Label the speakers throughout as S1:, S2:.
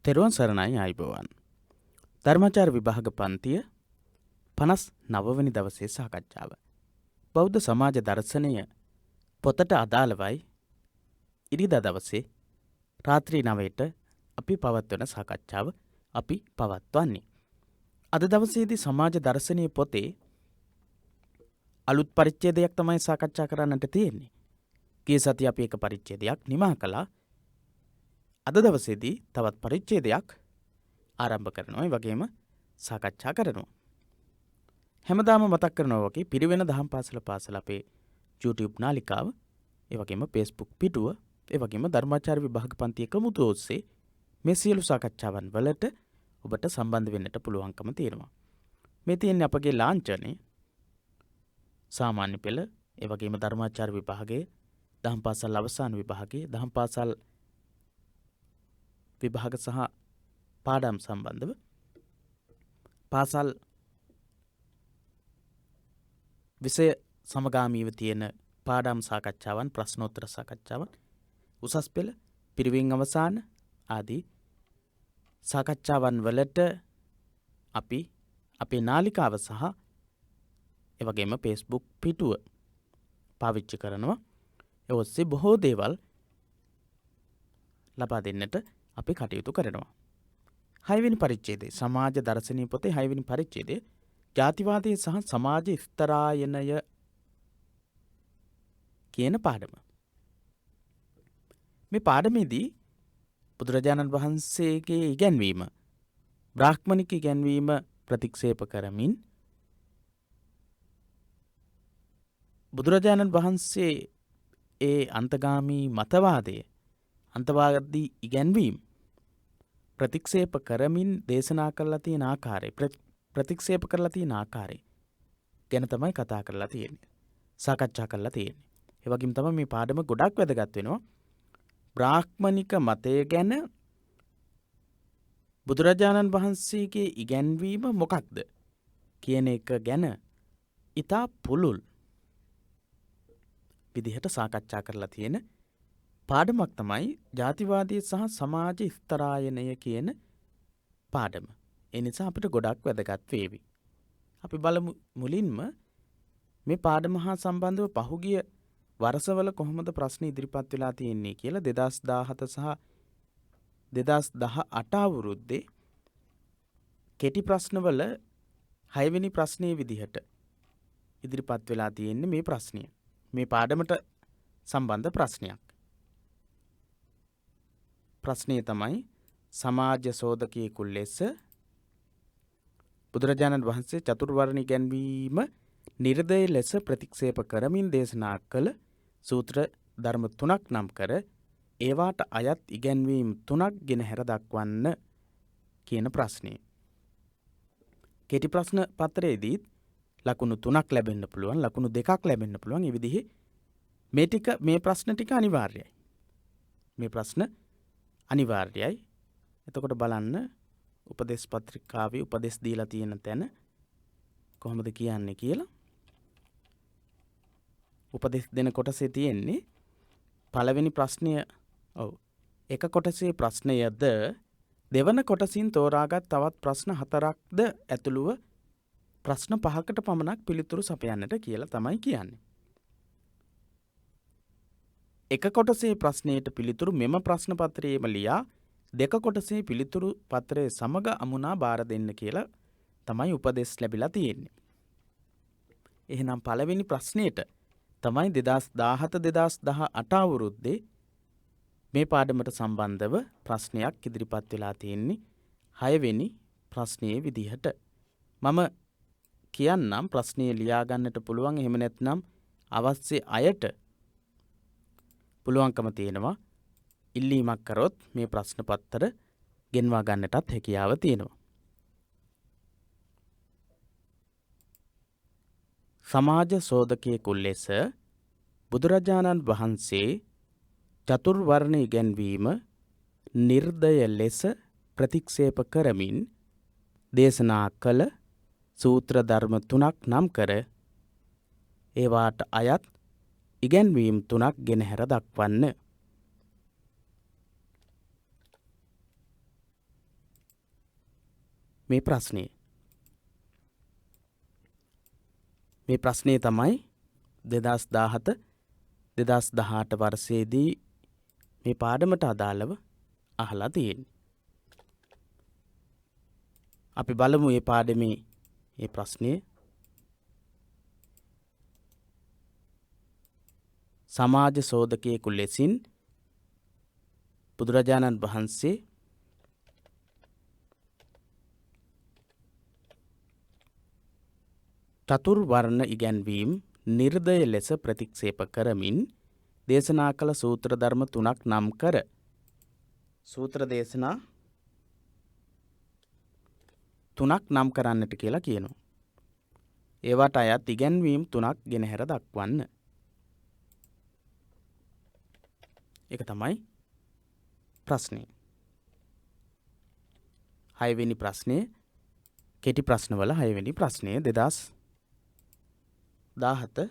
S1: තෙරුවන් සරණයි ආයිබෝවන්. ධර්මාචාර විභාග පන්තිය 59 වෙනි දවසේ සාකච්ඡාව. බෞද්ධ සමාජ දර්ශනය පොතට අදාළවයි ඉරිදා දවසේ රාත්‍රී 9ට අපි පවත්වන සාකච්ඡාව අපි පවත්වන්නේ. අද දවසේදී සමාජ දර්ශනීය පොතේ අලුත් පරිච්ඡේදයක් තමයි සාකච්ඡා කරන්නට තියෙන්නේ. ගිය සතියේ අපි එක පරිච්ඡේදයක් නිමා කළා. අද දවසේදී තවත් පරිච්ඡේදයක් ආරම්භ කරනවා. ඒ වගේම සාකච්ඡා කරනවා. හැමදාම මතක් කරනවා වගේ පිරිවෙන දහම් පාසල අපේ YouTube නාලිකාව, ඒ වගේම Facebook පිටුව, ඒ වගේම ධර්මාචාර විභාග පන්තියේ කමුතු ඔස්සේ මේ සියලු සාකච්ඡාවන් වලට ඔබට සම්බන්ධ වෙන්නට පුළුවන්කම තියෙනවා. මේ තියෙන්නේ අපගේ ලාංඡනේ සාමාන්‍ය පෙළ, ඒ වගේම ධර්මාචාර විභාගයේ දහම් පාසල් අවසාන විභාගයේ දහම් පාසල් විභාග සහ පාඩම් සම්බන්ධව පාසල් විෂය සමගාමීව තියෙන පාඩම් සාකච්ඡාවන්, ප්‍රශ්නෝත්තර සාකච්ඡාවන්, උසස් පෙළ, පිරිවෙන් අවසාන ආදී සාකච්ඡාවන් වලට අපි අපේ නාලිකාව සහ ඒ වගේම Facebook පිටුව පාවිච්චි කරනවා. ඒ ඔස්සේ බොහෝ දේවල් ලබා දෙන්නට අපි කටයුතු කරනවා. 6 වෙනි පරිච්ඡේදයේ සමාජ දර්ශනීය පොතේ 6 වෙනි පරිච්ඡේදයේ ජාතිවාදයේ සහ සමාජ ස්තරායනය කියන පාඩම. මේ පාඩමේදී බුදුරජාණන් වහන්සේගේ ඉගැන්වීම, බ්‍රාහ්මණික ඉගැන්වීම ප්‍රතික්ෂේප කරමින් බුදුරජාණන් වහන්සේ ඒ අන්තගාමී මතවාදයේ, අන්තවාදී ඉගැන්වීම ප්‍රතික්ෂේප කරමින් දේශනා කරලා තියෙන ආකාරය, ප්‍රතික්ෂේප කරලා තියෙන ආකාරය ගැන තමයි කතා කරලා තියෙන්නේ, සාකච්ඡා කරලා තියෙන්නේ. ඒ වගේම තමයි මේ පාඩම ගොඩක් වැදගත් වෙනවා. බ්‍රාහ්මණික මතය ගැන බුදුරජාණන් වහන්සේගේ ඉගැන්වීම මොකක්ද කියන එක ගැන ඉතා පුළුල් විදිහට සාකච්ඡා කරලා තියෙන පාඩමක් තමයි ජාතිවාදයේ සහ සමාජ ස්තරායනය කියන පාඩම. ඒ නිසා අපිට ගොඩක් වැදගත් වේවි. අපි බලමු මුලින්ම මේ පාඩම හා සම්බන්ධව පහුගිය වර්ෂවල කොහොමද ප්‍රශ්න ඉදිරිපත් වෙලා තියෙන්නේ කියලා 2017 සහ 2018 අවුරුද්දේ කෙටි ප්‍රශ්නවල 6 වෙනි ප්‍රශ්නයේ විදිහට ඉදිරිපත් වෙලා තියෙන්නේ මේ ප්‍රශ්නය. මේ පාඩමට සම්බන්ධ ප්‍රශ්නයක්. ප්‍රශ්නය තමයි සමාජ සෝදකයෙකු ලෙස බුදුරජාණන් වහන්සේ චතුර්වර්ණ ඉගැන්වීම නිර්දය ලෙස ප්‍රතික්ෂේප කරමින් දේශනා කළ සූත්‍ර ධර්ම 3ක් නම් කර ඒවාට අයත් ඉගැන්වීම් 3ක් ගෙන හැර දක්වන්න කියන ප්‍රශ්නය. කෙටි ප්‍රශ්න පත්‍රයේදී ලකුණු 3ක් ලැබෙන්න පුළුවන්, ලකුණු 2ක් ලැබෙන්න පුළුවන්. මේ විදිහේ මේ ප්‍රශ්න ටික අනිවාර්යයි. මේ ප්‍රශ්න අනිවාර්යයි. එතකොට බලන්න උපදේශ පත්‍රිකාවේ උපදේශ දීලා තියෙන තැන කොහොමද කියන්නේ කියලා. උපදේශ දෙන කොටසේ තියෙන්නේ පළවෙනි ප්‍රශ්නය, එක කොටසේ ප්‍රශ්නයද දෙවන කොටසින් තෝරාගත් තවත් ප්‍රශ්න 4ක්ද ඇතුළුව ප්‍රශ්න 5කට පමණක් පිළිතුරු සපයන්නට කියලා තමයි කියන්නේ. එක කොටසේ ප්‍රශ්නයට පිළිතුරු මෙම ප්‍රශ්න පත්‍රයේම ලියා දෙක කොටසේ පිළිතුරු පත්‍රයේ සමග අමුණා බාර දෙන්න කියලා තමයි උපදෙස් ලැබිලා තියෙන්නේ. එහෙනම් පළවෙනි ප්‍රශ්නයට තමයි 2017-2018 අවුරුද්දේ මේ පාඩමට සම්බන්ධව ප්‍රශ්නයක් ඉදිරිපත් වෙලා තියෙන්නේ 6 වෙනි ප්‍රශ්නයේ විදිහට. මම කියන්නම් ප්‍රශ්නය ලියා ගන්නට පුළුවන්. එහෙම නැත්නම් අවශ්‍ය අයට පුළුවන්කම තියෙනවා ඉල්ලීමක් කරොත් මේ ප්‍රශ්න පත්‍ර ගෙන්වා ගන්නටත් හැකියාව තියෙනවා. සමාජ සෝදකයෙකු ලෙස බුදුරජාණන් වහන්සේ චතුර්වර්ණ ඉගැන්වීම නිර්දය ලෙස ප්‍රතික්ෂේප කරමින් දේශනා කළ සූත්‍ර ධර්ම 3ක් නම් කර ඒවාට අයත් ඉගැන්වීම් 3ක් ගෙන හැර දක්වන්න. මේ ප්‍රශ්නේ. මේ ප්‍රශ්නේ තමයි 2017 2018 වර්ෂයේදී මේ පාඩමට අදාළව අහලා තියෙන්නේ. අපි බලමු මේ පාඩමේ මේ ප්‍රශ්නේ. සමාජ සෝදකයෙකු ලෙසින් බුදුරජාණන් වහන්සේ චතුර්වර්ණ ඉගැන්වීම් නිර්දය ලෙස ප්‍රතික්ෂේප කරමින් දේශනා කළ සූත්‍ර ධර්ම 3ක් නම් කර. සූත්‍ර දේශනා 3ක් නම් කරන්නට කියලා කියනවා. ඒවට අයත් ඉගැන්වීම් 3ක් ගෙනහැර දක්වන්න. ඒක තමයි ප්‍රශ්නේ. 6 වෙනි ප්‍රශ්නේ කෙටි ප්‍රශ්නවල 6 වෙනි ප්‍රශ්නය 2017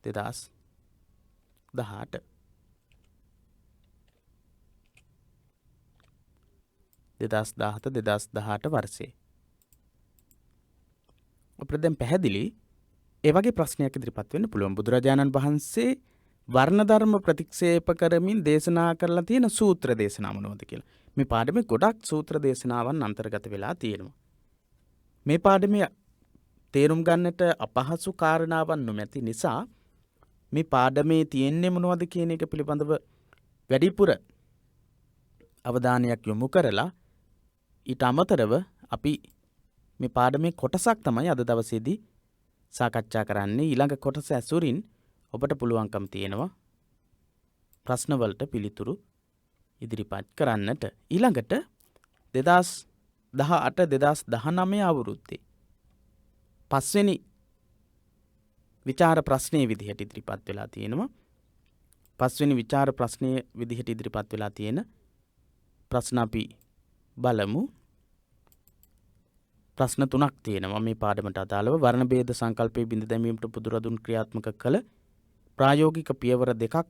S1: 2018 2017 වර්ෂයේ. අපිට දැන් පැහැදිලි ඒ වගේ ප්‍රශ්නයක් ඉදිරිපත් වෙන්න පුළුවන්. බුදුරජාණන් වහන්සේ වර්ණ ධර්ම ප්‍රතික්ෂේප කරමින් දේශනා කරලා තියෙන සූත්‍ර දේශනා මොනවද කියලා. මේ පාඩමේ ගොඩක් සූත්‍ර දේශනාවන් අන්තර්ගත වෙලා තියෙනවා. මේ පාඩමේ තේරුම් ගන්නට අපහසු කාරණාවක් නොමැති නිසා මේ පාඩමේ තියෙන්නේ මොනවද කියන එක පිළිබඳව වැඩිපුර අවධානයක් යොමු කරලා ඊට අමතරව අපි මේ පාඩමේ කොටසක් තමයි අද දවසේදී සාකච්ඡා කරන්නේ. ඊළඟ කොටස ඇසුරින් ඔබට පුළුවන්කම තියෙනවා ප්‍රශ්නවලට පිළිතුරු ඉදිරිපත් කරන්නට. ඊළඟට 2018-2019 අවුරුද්දේ 5 වෙනි විචාර ප්‍රශ්නයේ විදිහට ඉදිරිපත් වෙලා තියෙනවා. 5 වෙනි විචාර ප්‍රශ්නයේ විදිහට ඉදිරිපත් වෙලා තියෙන ප්‍රශ්න අපි බලමු. ප්‍රශ්න 3ක් තියෙනවා මේ පාඩමට අදාළව. වර්ණ භේද සංකල්පයේ බිඳ දැමීමට බුදුරදුන් ක්‍රියාත්මක කළ ප්‍රායෝගික පියවර 2ක්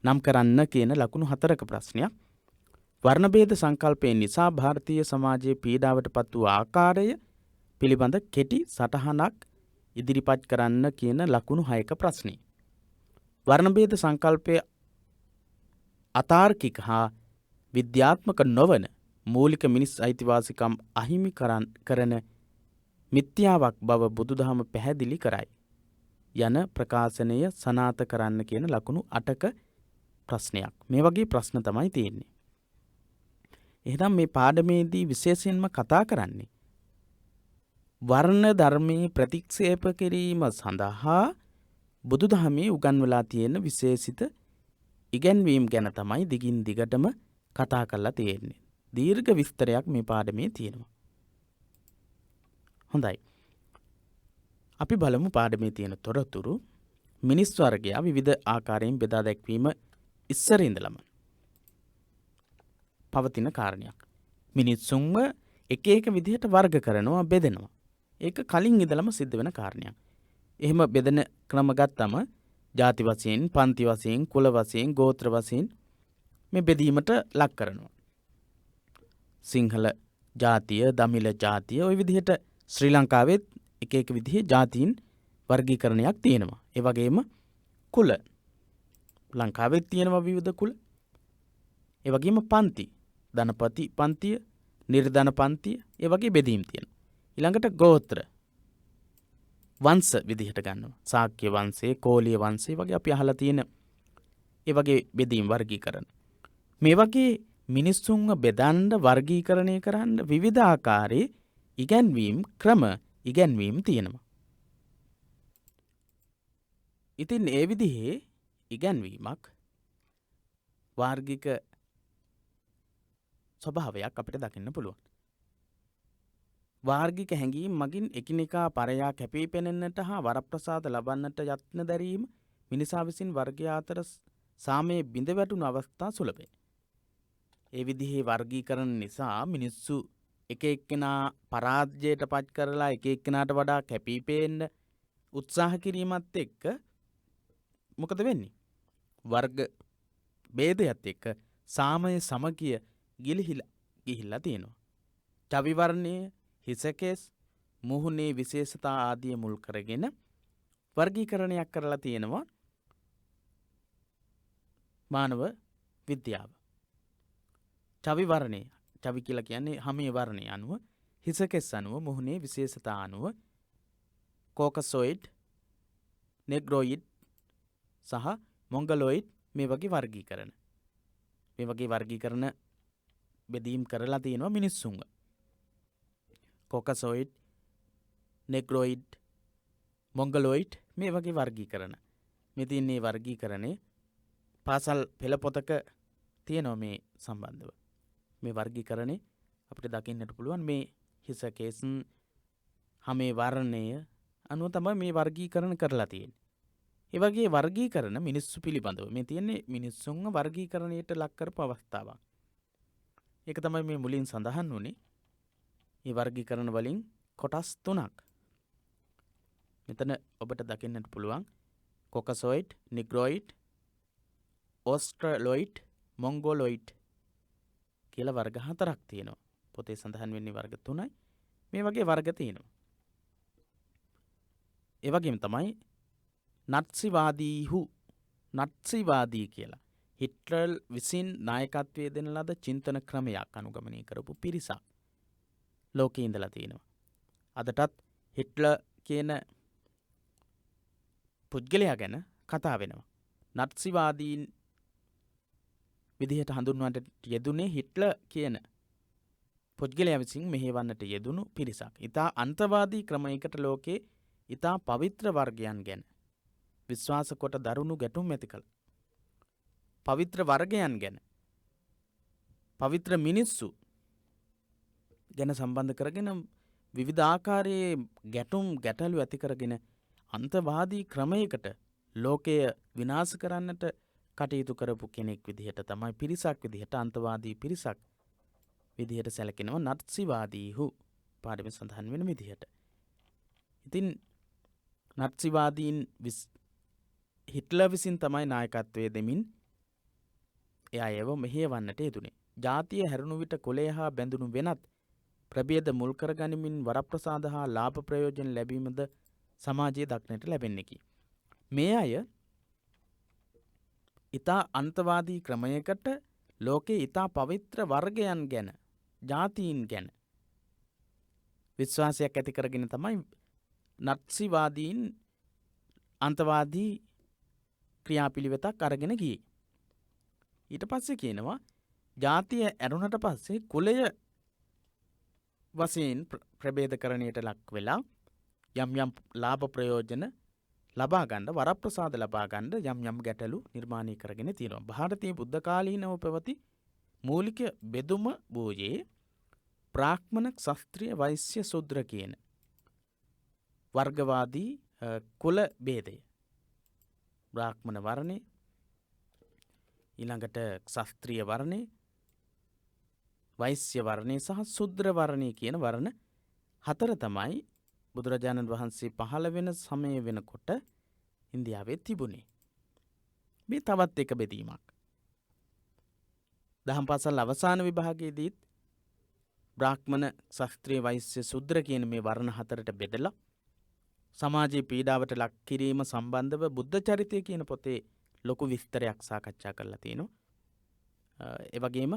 S1: නම් කරන්න කියන ලකුණු 4ක ප්‍රශ්නයක්. වර්ණ භේද සංකල්පය නිසා ಭಾರತೀಯ සමාජයේ පීඩාවට පත් වූ ආකාරය පිළිබඳ කෙටි සටහනක් ඉදිරිපත් කරන්න කියන ලකුණු 6ක ප්‍රශ්නය. වර්ණ භේද සංකල්පය අතාර්කික හා විද්‍යාත්මක නොවන මූලික මිනිස් අයිතිවාසිකම් අහිමි කරන මිත්‍යාවක් බව බුදුදහම පැහැදිලි කරයි යන ප්‍රකාශනය සනාත කරන්න කියන ලකුණු 8ක ප්‍රශ්නයක්. මේ වගේ ප්‍රශ්න තමයි තියෙන්නේ. එහෙනම් මේ පාඩමේදී විශේෂයෙන්ම කතා කරන්නේ වර්ණ ධර්මයේ ප්‍රතික්ෂේප කිරීම සඳහා බුදුදහමේ උගන්වලා තියෙන විශේෂිත ඉගැන්වීම් ගැන තමයි දිගින් දිගටම කතා කරලා තියෙන්නේ. දීර්ඝ විස්තරයක් මේ පාඩමේ තියෙනවා. හොඳයි. අපි බලමු පාඩමේ තියෙන තොරතුරු. මිනිස් වර්ගයා විවිධ ආකාරයෙන් බෙදා දැක්වීම ඉස්සර ඉඳලම පවතින කාරණයක්. මිනිස්සුන්ව එක එක විදිහට වර්ග කරනවා, බෙදෙනවා. ඒක කලින් ඉඳලම සිද්ධ වෙන කාරණයක්. එහෙම බෙදෙන ක්‍රම ගත්තම ಜಾති වශයෙන්, පන්ති වශයෙන්, කුල වශයෙන්, ගෝත්‍ර වශයෙන් මේ බෙදීමට ලක් කරනවා. සිංහල ජාතිය, දමිළ ජාතිය, ওই විදිහට ශ්‍රී ලංකාවෙත් එක එක විදිහේ ජාතීන් වර්ගීකරණයක් තියෙනවා. ඒ වගේම කුල ලංකාවෙත් තියෙනවා විවිධ කුල. ඒ වගේම පන්ති, ධනපති පන්තිය, නිර්ධන පන්තිය, ඒ වගේ බෙදීම් තියෙනවා. ඊළඟට ගෝත්‍ර වංශ විදිහට ගන්නවා. ශාක්‍ය වංශය, කෝලිය වංශය වගේ අපි අහලා තියෙන ඒ වගේ බෙදීම් වර්ගීකරණ. මේ වගේ මිනිස්සුන්ව බෙදන්න, වර්ගීකරණය කරන්න විවිධ ආකාරයේ ඉගැන්වීම් ක්‍රම ඉගැන්වීම් තියෙනවා. ඉතින් ඒ විදිහේ ඉගැන්වීමක් වාර්ගික ස්වභාවයක් අපිට දකින්න පුළුවන්. වාර්ගික හැඟීම් මගින් එකිනෙකා පරයා කැපී පෙනෙන්නට හා වරප්‍රසාද ලබන්නට යත්න දැරීම මිනිසා විසින් වර්ගය අතර සාමයේ බිඳ වැටුණු අවස්ථා සුලභයි. ඒ විදිහේ වර්ගීකරණ නිසා මිනිස්සු එක එක්කෙනා පරාජයට පත් කරලා එක එක්කෙනාට වඩා කැපී පෙනෙන්න උත්සාහ කිරීමත් එක්ක මොකද වෙන්නේ? වර්ග ભેදයත් එක්ක සාමය සමගිය ගිහිල්ලා තියෙනවා. චවි වර්ණය, හිසකෙස්, මුහුණේ විශේෂතා ආදී මුල් කරගෙන වර්ගීකරණයක් කරලා තියෙනවා මානව විද්‍යාව. චවි වර්ණය, චවි කියලා කියන්නේ හමේ වර්ණය අනුව, හිසකෙස් අනුව, මුහුණේ විශේෂතා අනුව කෝකසොයිඩ්, නෙග්‍රොයිඩ් සහ මොංගලොයිඩ් මේ වගේ වර්ගීකරණ. මේ වගේ වර්ගීකරණ බෙදීම් කරලා තියෙනවා මිනිස්සුන්ව. කොකසොයිඩ්, නෙග්‍රොයිඩ්, මොංගලොයිඩ් මේ වගේ වර්ගීකරණ. මේ තියෙන්නේ වර්ගීකරණේ පාසල් පෙළ පොතක තියෙනවා මේ සම්බන්ධව. මේ වර්ගීකරණේ අපිට දකින්නට පුළුවන් මේ හිස කේස් හැමේ වර්ණය අනුව තමයි මේ වර්ගීකරණ කරලා තියෙන්නේ. ඒ වගේ වර්ගීකරණ මිනිස්සු පිළිබඳව මේ තියෙන්නේ මිනිස්සුන්ව වර්ගීකරණයට ලක් කරපු අවස්ථාවක්. ඒක තමයි මේ මුලින් සඳහන් වුණේ. මේ වර්ගීකරණ වලින් කොටස් 3ක්. මෙතන ඔබට දකින්නට පුළුවන් කොකසොයිඩ්, නිග්‍රොයිඩ්, ඕස්ට්‍රලොයිඩ්, මොංගොලොයිඩ් කියලා වර්ග 4ක් තියෙනවා. පොතේ සඳහන් වෙන්නේ වර්ග 3යි. මේ වගේ වර්ග තියෙනවා. ඒ වගේම තමයි නත්සිවාදී කියලා හිට්ලර් විසින් නායකත්වයේ දෙන ලද චින්තන ක්‍රමයක් අනුගමනය කරපු පිරිසක් ලෝකේ ඉඳලා තියෙනවා. අදටත් හිට්ලර් කියන පුද්ගලයා ගැන කතා වෙනවා. නත්සිවාදීන් විදිහට හඳුන්වන්නට යෙදුනේ හිට්ලර් කියන පුද්ගලයා විසින් මෙහෙවන්නට යෙදුණු පිරිසක්. ඊතා අන්තවාදී ක්‍රමයකට ලෝකේ ඊතා පවිත්‍ර වර්ගයන් ගැන විශ්වාස කොට දරුණු ගැටුම් ඇති කළ පවිත්‍ර වර්ගයන් ගැන පවිත්‍ර මිනිස්සු ගැන සම්බන්ධ කරගෙන විවිධ ආකාරයේ ගැටලු ඇති කරගෙන අන්තවාදී ක්‍රමයකට ලෝකය විනාශ කරන්නට කටයුතු කරපු කෙනෙක් විදිහට තමයි පිරිසක් විදිහට අන්තවාදී පිරිසක් විදිහට සැලකෙනවා නත්සිවාදීහු පාඩමේ සඳහන් වෙන විදිහට. ඉතින් නත්සිවාදීන් හිට්ලර් විසින් තමයි නායකත්වයේ දෙමින් එයා ඒව මෙහෙයවන්නට යෙදුනේ. ජාතිය හැරුණු විට කුලය හා බැඳුණු වෙනත් ප්‍රභේද මුල් කරගනිමින් වරප්‍රසාද හා ලාභ ප්‍රයෝජන ලැබීමද සමාජයේ දක්නට ලැබෙන්නකි. මේ අය ඊතා අන්තවාදී ක්‍රමයකට ලෝකේ ඊතා පවිත්‍ර වර්ගයන් ගැන, ජාතීන් ගැන විශ්වාසයක් ඇති කරගෙන තමයි නත්සිවාදීන් අන්තවාදී ක්‍රියාපිළිවෙතක් අරගෙන ගියේ. ඊට පස්සේ කියනවා ජාතිය ඇරුණට පස්සේ කුලය වශයෙන් ප්‍රභේදකරණයට ලක් වෙලා යම් යම් ලාභ ප්‍රයෝජන ලබා ගන්න, වරප්‍රසාද ලබා ගන්න යම් යම් ගැටලු නිර්මාණය කරගෙන තියෙනවා. ಭಾರತೀಯ බුද්ධ කාලීනව පැවති මූලික බෙදුම වූයේ බ්‍රාහ්මණ, ක්ෂත්‍රිය, වෛශ්‍ය, ශූද්‍ර කියන වර්ගවාදී කුල ભેදය. බ්‍රාහ්මණ වර්ණය, ඊළඟට ක්ෂත්‍රිය වර්ණය, වෛශ්‍ය වර්ණය සහ ශූද්‍ර වර්ණය කියන වර්ණ 4 තමයි බුදුරජාණන් වහන්සේ පහළ වෙන සමය වෙනකොට ඉන්දියාවේ තිබුණේ. මේ තවත් එක බෙදීමක්. දහම් පාසල් අවසාන විභාගයේදීත් බ්‍රාහ්මණ, ක්ෂත්‍රිය, වෛශ්‍ය, ශූද්‍ර කියන මේ වර්ණ 4ට බෙදලා සමාජයේ පීඩාවට ලක් කිරීම සම්බන්ධව බුද්ධ චරිතය කියන පොතේ ලොකු විස්තරයක් සාකච්ඡා කරලා තියෙනවා. ඒ වගේම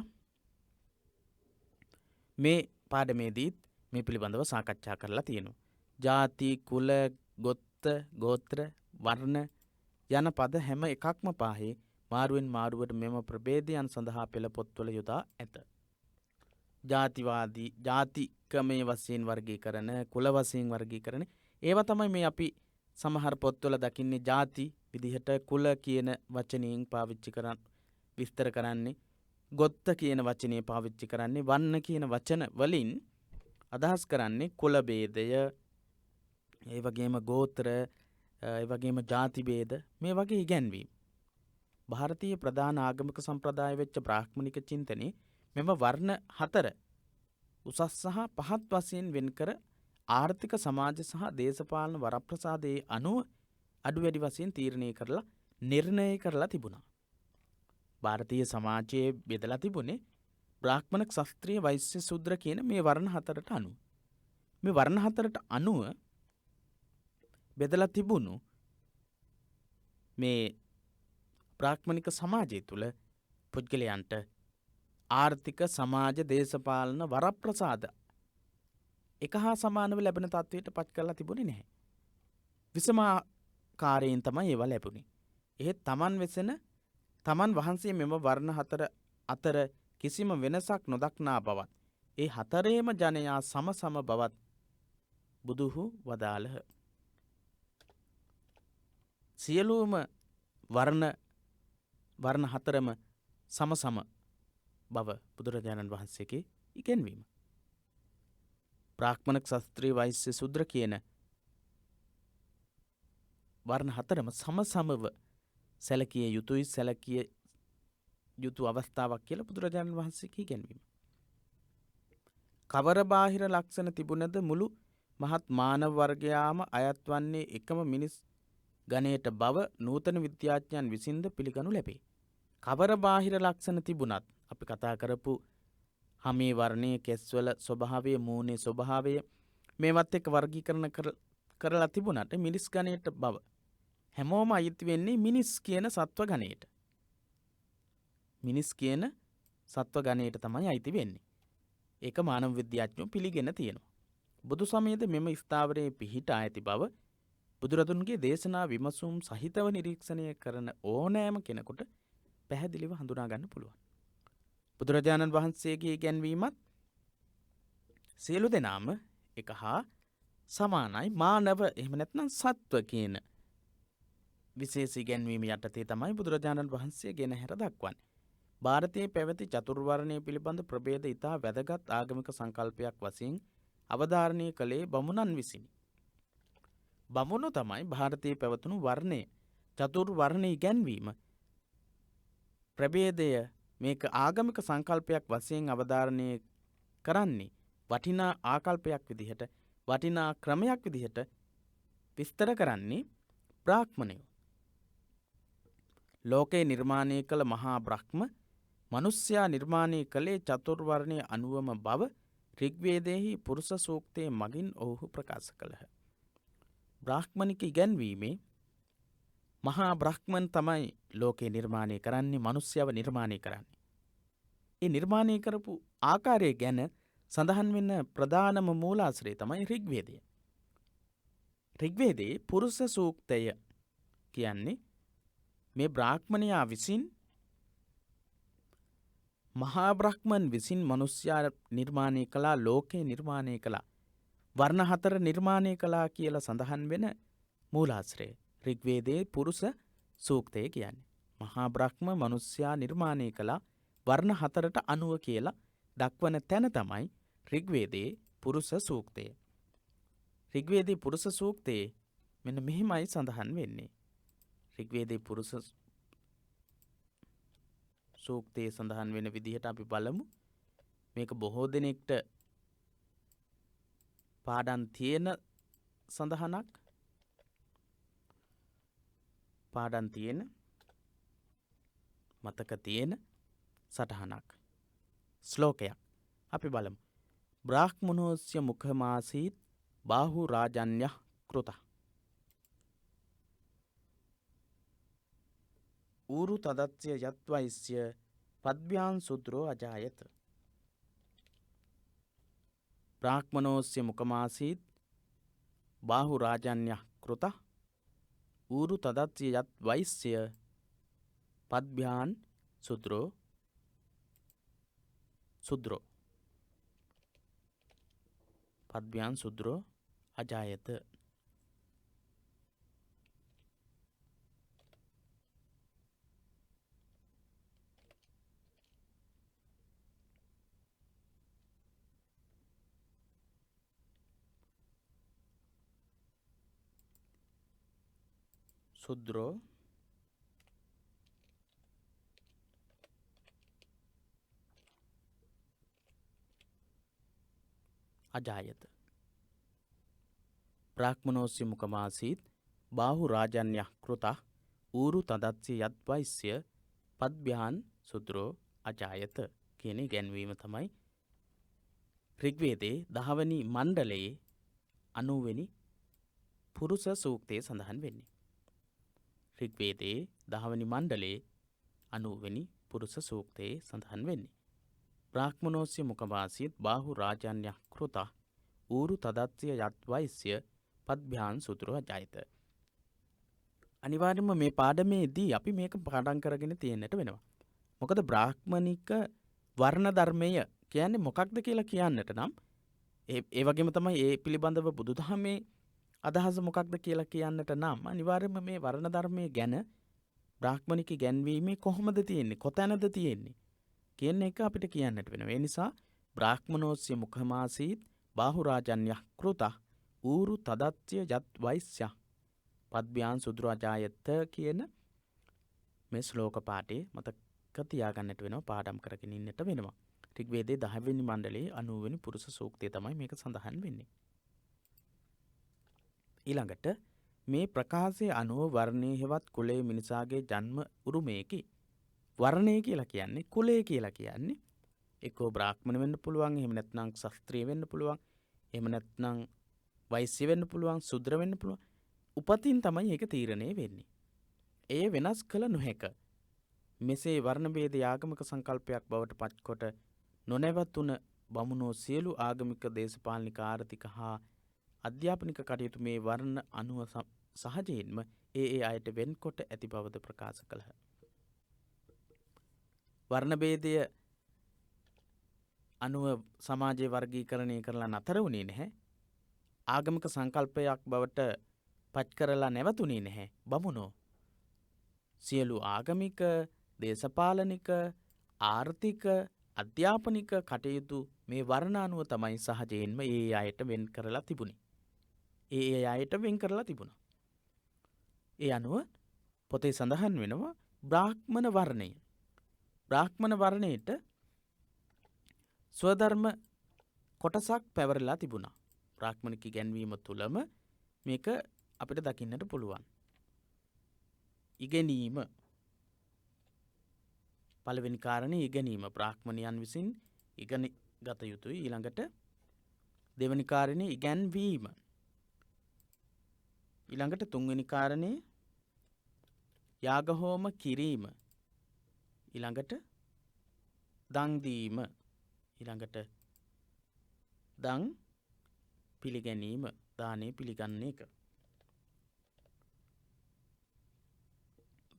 S1: මේ පාඩමේදීත් මේ පිළිබඳව සාකච්ඡා කරලා තියෙනවා. ජාති, කුල, ගොත්ත, ගෝත්‍ර, වර්ණ යන පද හැම එකක්ම පාහේ මාරුවෙන් මාරුවට මෙම ප්‍රභේදයන් සඳහා පෙළ පොත්වල යොදා ඇත. ජාතිවාදී, ජාතිකමේ වශයෙන් වර්ගීකරණ, කුල වශයෙන් වර්ගීකරණ ඒවා තමයි මේ අපි සමහර පොත්වල දකින්නේ ජාති විදිහට, කුල කියන වචනයෙන් පාවිච්චි කරන් විස්තර කරන්නේ, ගොත්ත කියන වචනේ පාවිච්චි කරන්නේ, වන්න කියන වචන වලින් අදහස් කරන්නේ කුල ભેදය, ඒ වගේම ගෝත්‍ර, ඒ වගේම ජාති ભેද මේ වගේ ඉගැන්වීම්. ಭಾರತೀಯ ප්‍රධාන ආගමික සම්ප්‍රදාය වෙච්ච බ්‍රාහ්මණික චින්තනයේ මෙම වර්ණ 4 උසස් සහ පහත් වශයෙන් වෙන්කර ආර්ථික, සමාජ සහ දේශපාලන වරප්‍රසාදයේ අනුව අඩු වැඩි වශයෙන් තීරණය කරලා නිර්ණය කරලා තිබුණා. ಭಾರತೀಯ සමාජයේ බෙදලා තිබුණේ බ්‍රාහ්මණ ක්ෂත්‍රිය වෛශ්‍ය ශූද්‍ර කියන මේ වර්ණ හතරට අනුව මේ වර්ණ හතරට අනුව බෙදලා තිබුණු මේ බ්‍රාහ්මණික සමාජය තුළ පුද්ගලයන්ට ආර්ථික සමාජ දේශපාලන වරප්‍රසාද එක හා සමානව ලැබෙන තත්ත්වයට පත් කරලා තිබුණේ නැහැ. විසමාකාරයෙන් තමයි ඒවා ලැබුණේ. එහෙත් තමන් වහන්සේ මෙම වර්ණ හතර අතර කිසිම වෙනසක් නොදක්නා බවත් ඒ හතරේම ජනයා සම බවත් බුදුහු වදාළහ. සියලුම වර්ණ හතරම සම බව බුදුරජාණන් වහන්සේගේ ඉගැන්වීම. බ්‍රාහ්මණ ක්ෂත්‍රිය වෛශ්‍ය ශූද්‍ර කියන වර්ණ හතරම සමව සැලකිය යුතුයි සැලකිය යුතු අවස්ථාවක් කියලා බුදුරජාණන් වහන්සේගේ ඉගැන්වීම. කවර බාහිර ලක්ෂණ තිබුණද මුළු මහත් මානව වර්ගයාම අයත් වන්නේ එකම මිනිස් ගණයට බව නූතන විද්‍යාඥයන් විසින්ද පිළිගනු ලැබේ. කවර බාහිර ලක්ෂණ තිබුණත් අපි කතා කරපු හමේ වර්ණයේ කෙස්වල ස්වභාවය මූණේ ස්වභාවය මේවත් එක්ක වර්ගීකරණ කරලා තිබුණාට මිනිස් ගණයට බව හැමෝම අයිති වෙන්නේ මිනිස් කියන සත්ව ගණයට. මිනිස් කියන සත්ව ගණයට තමයි අයිති වෙන්නේ. ඒක මානව විද්‍යාඥයෝ පිළිගෙන තියෙනවා. බුදු සමයේද මෙම ස්ථාවරයේ පිහිටා ඇති බව බුදුරදුන්ගේ දේශනා විමසුම් සහිතව නිරීක්ෂණය කරන ඕනෑම කෙනෙකුට පැහැදිලිව හඳුනා ගන්න පුළුවන්. බුදුරජාණන් වහන්සේගේ ඉගැන්වීමත් සියලු දෙනාම එක හා සමානයි මානව එහෙම නැත්නම් සත්ව කියන විශේෂ ඉගැන්වීම යටතේ තමයි බුදුරජාණන් වහන්සේ ගෙන හැර දක්වන්නේ. ಭಾರತයේ පැවති චතුර්වර්ණය පිළිබඳ ප්‍රභේද ඉතා වැදගත් ආගමික සංකල්පයක් වශයෙන් අවධාරණය කළේ බමුණන් විසිනි. බමුණු තමයි ಭಾರತයේ පැවතුණු වර්ණය චතුර්වර්ණ ඉගැන්වීම ප්‍රභේදය මේක ආගමික සංකල්පයක් වශයෙන් අවධාරණය කරන්නේ වටිනා ආකල්පයක් විදිහට වටිනා ක්‍රමයක් විදිහට විස්තර කරන්නේ බ්‍රාහ්මණයෝ. ලෝකේ නිර්මාණය කළ මහා බ්‍රහ්ම මනුෂ්‍යයා නිර්මාණය කළේ චතුර්වර්ණය අනුවම බව ඍග්වේදයෙහි පුරුෂ සූක්තයේ මගින් ඔහු ප්‍රකාශ කළහ. බ්‍රාහ්මණික ඉගැන්වීමේ මහා බ්‍රහ්මන් තමයි ලෝකේ නිර්මාණය කරන්නේ මනුෂ්‍යව නිර්මාණය කරන්නේ. ඒ නිර්මාණය කරපු ආකාරය ගැන සඳහන් වෙන ප්‍රධානම මූලාශ්‍රය තමයි ඍග්වේදය. ඍග්වේදයේ පුරුෂ සූක්තය කියන්නේ මේ බ්‍රාහ්මණයා විසින් මහා බ්‍රහ්මන් විසින් මනුෂ්‍යයා නිර්මාණය කළා ලෝකේ නිර්මාණය කළා වර්ණ හතර නිර්මාණය කළා කියලා සඳහන් වෙන මූලාශ්‍රය ඍග්වේදයේ පුරුෂ සූක්තය කියන්නේ. මහා බ්‍රහ්ම මනුෂ්‍යයා නිර්මාණය කළා වර්ණ හතරට අනුව කියලා දක්වන තැන තමයි ඍග්වේදයේ පුරුෂ සූක්තය. ඍග්වේදයේ පුරුෂ සූක්තයේ මෙන්න මෙහිමයි සඳහන් වෙන්නේ. ඍග්වේදයේ පුරුෂ සූක්තයේ සඳහන් වෙන විදිහට අපි බලමු. මේක බොහෝ දෙනෙක්ට පාඩම් තියෙන සඳහනක්. පාඩම් තියෙන මතක තියෙන සටහනක් ශ්ලෝකයක් අපි බලමු. බ්‍රාහ්මනෝස්ය මුඛමාසීත් බාහු රාජන්‍යః කෘතः ඌරු තදත්ය යත්වයිස්ය පද්භ්‍යාන් සුද්‍රෝ අජායත. බ්‍රාහ්මනෝස්ය මුඛමාසීත් බාහු රාජන්‍යః කෘතः ඌරු තදත්ය යත්වයිස්ය පද්භ්‍යාන් සුද්‍රෝ පද්භ්‍යාන් සුද්‍රෝ අජායත. සුද්‍රෝ අජායත. බ්‍රාහ්මනෝස්ය මුඛමාසීත් බාහු රාජන්‍යః කෘතः ඌරු තදත්ය යත්වයිස්ය පද්භ්‍යාන් සුද්‍රෝ අජායත කියන ඉගැන්වීම තමයි ඍග්වේදයේ 10 වෙනි මණ්ඩලයේ 90 වෙනි පුරුෂ සූක්තයේ සඳහන් වෙන්නේ. ඍග්වේදයේ 10 වෙනි මණ්ඩලයේ 90 වෙනි පුරුෂ සූක්තයේ සඳහන් වෙන්නේ. බ්‍රාහ්මනෝස්ය මුඛවාසීත් බාහු රාජාන්‍යः කෘතः ඌරු තදත්ය යත් වෛශ්‍ය පද්භ්‍යාන් සුතුරෝ ජායත. අනිවාර්යයෙන්ම මේ පාඩමේදී අපි මේක පාඩම් කරගෙන තියෙන්නට වෙනවා. මොකද බ්‍රාහ්මනික වර්ණ ධර්මය කියන්නේ මොකක්ද කියලා කියන්නට නම් ඒ වගේම තමයි ඒ පිළිබඳව බුදුදහමේ අදහස මොකක්ද කියලා කියන්නට නම් අනිවාර්යයෙන්ම මේ වර්ණ ධර්මයේ ගැන බ්‍රාහ්මනික ගැන්වීමේ කොහොමද තියෙන්නේ කොතැනද තියෙන්නේ කියන එක අපිට කියන්නට වෙනවා. ඒ නිසා බ්‍රාහ්මනෝස්ය මුඛමාසීත් බාහුරාජන්‍යः කෘතः ඌරු තදත්ය යත් වෛශ්‍ය පද්භ්‍යාන් සුදුරාජායත කියන මේ ශ්ලෝක පාඨයේ මතක තියාගන්නට වෙනවා. පාඩම් කරගෙන ඉන්නට වෙනවා. ඍග්වේදයේ 10 වෙනි මණ්ඩලයේ 90 වෙනි පුරුෂ සූක්තය තමයි මේක සඳහන් වෙන්නේ. ඊළඟට මේ ප්‍රකාශයේ අනුව වර්ණයේ හෙවත් කුලයේ මිනිසාගේ ජන්ම උරුමයකි. වර්ණය කියලා කියන්නේ කුලය කියලා කියන්නේ එක්කෝ බ්‍රාහ්මණ වෙන්න පුළුවන්, එහෙම නැත්නම් ශාස්ත්‍රීය වෙන්න පුළුවන්, එහෙම නැත්නම් වෛශ්‍ය වෙන්න පුළුවන්, ශුද්‍ර වෙන්න පුළුවන්. උපතින් තමයි ඒක තීරණය වෙන්නේ. ඒ වෙනස් කළ නොහැක. මෙසේ වර්ණ ભેද ආගමික සංකල්පයක් බවට පත්කොට නොනැවතුන බමුණෝ සියලු ආගමික දේශපාලනික ආර්ථික හා අධ්‍යාපනික කටයුතු මේ වර්ණ අනුව සහජයෙන්ම ඒ අයට වෙන්කොට ඇති බවද ප්‍රකාශ කළහ. වර්ණ ભેදය අනුව සමාජයේ වර්ගීකරණය කරලා නතර වුණේ නැහැ. ආගමික සංකල්පයක් බවට පත් කරලා නැවතුනේ නැහැ. බමුණෝ සියලු ආගමික, දේශපාලනික, ආර්ථික, අධ්‍යාපනික කටයුතු මේ වර්ණ අනුව තමයි සහජයෙන්ම ඒ අයට වෙන් කරලා තිබුණේ. ඒ අයට වෙන් කරලා තිබුණා. ඒ අනුව පොතේ සඳහන් වෙනවා බ්‍රාහ්මණ වර්ණය. බ්‍රාහ්මණ වර්ණයට ස්වධර්ම කොටසක් පැවරලා තිබුණා. බ්‍රාහ්මණික ගැන්වීම තුළම මේක අපිට දකින්නට පුළුවන්. ඉගෙනීම පළවෙනි කාරණේ ඉගෙනීම බ්‍රාහ්මණයන් විසින් ඉගෙන ගත යුතුයි. ඊළඟට දෙවෙනි කාරණේ ඉගැන්වීම. ඊළඟට තුන්වෙනි කාරණේ යාග හෝම කිරීම. ඊළඟට දන් දීම. ඊළඟට දන් පිළිගැනීම, දානේ පිළිගන්න එක.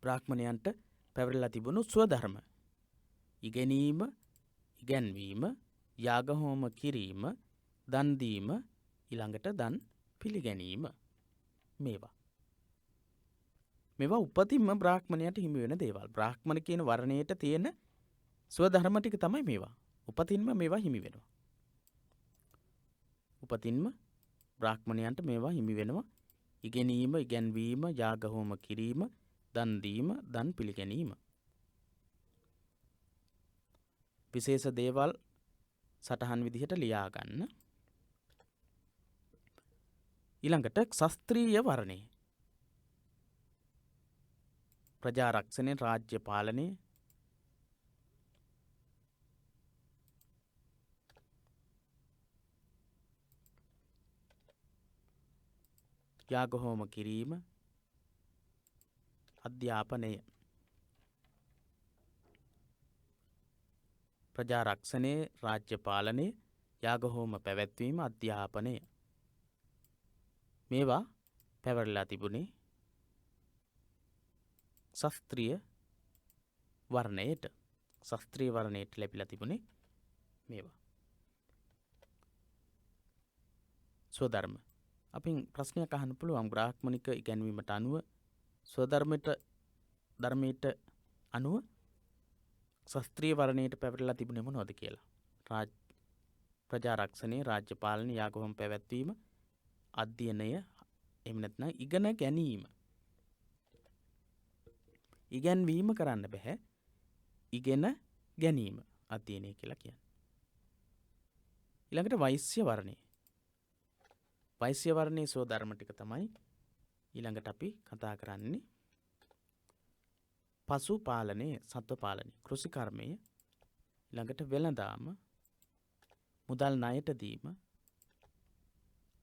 S1: බ්‍රාහ්මණයන්ට පැවරලා තිබුණු ස්වධර්ම ඉගෙනීම, ඉගැන්වීම, යාග හෝම කිරීම, දන් දීම, ඊළඟට දන් පිළිගැනීම. මේවා උපතින්ම බ්‍රාහ්මණයට හිමි වෙන දේවල්. බ්‍රාහ්මණ කියන වර්ණයට තියෙන ස්වධර්ම ටික තමයි මේවා. උපතින්ම මේවා හිමි වෙනවා. උපතින්ම බ්‍රාහ්මණයන්ට මේවා හිමි වෙනවා. ඉගෙනීම, ඉගැන්වීම, යාග හෝම කිරීම, දන් දීම, දන් පිළිගැනීම. විශේෂ දේවල් සටහන් විදිහට ලියා ගන්න. ඊළඟට ශාස්ත්‍රීය වර්ණය. ප්‍රජා රක්ෂණය, රාජ්‍ය පාලනය, යාග හෝම කිරීම, අධ්‍යාපනය. ප්‍රජා රක්ෂණය, රාජ්‍ය පාලනය, යාග හෝම පැවැත්වීම, අධ්‍යාපනය. මේවා පැවරලා තිබුණේ ශාස්ත්‍රීය වර්ණයට. ශාස්ත්‍රීය වර්ණයට ලැබිලා තිබුණේ මේවා. ස්වධර්ම. අපින් ප්‍රශ්නයක් අහන්න පුළුවන් බ්‍රාහ්මණික ඉගැන්වීමට අනුව ධර්මයට අනුව ශාස්ත්‍රීය වර්ණයට පැවරලා තිබුණේ මොනවද කියලා. ප්‍රජා රක්ෂණය, රාජ්‍ය පාලනය, යාග හෝම පැවැත්වීම, අධ්‍යයනය, එහෙම නැත්නම් ඉගෙන ගැනීම. ඉගැන්වීම කරන්න බෑ. ඉගෙන ගැනීම අධ්‍යයනය කියලා කියන්නේ. ඊළඟට වෛශ්‍ය වර්ණය. වෛශ්‍ය වර්ණයේ ස්වධර්ම ටික තමයි ඊළඟට අපි කතා කරන්නේ. පශු පාලනය, සත්ව පාලනය, කෘෂි කර්මය, ඊළඟට වෙළඳාම, මුදල් ණයට දීම,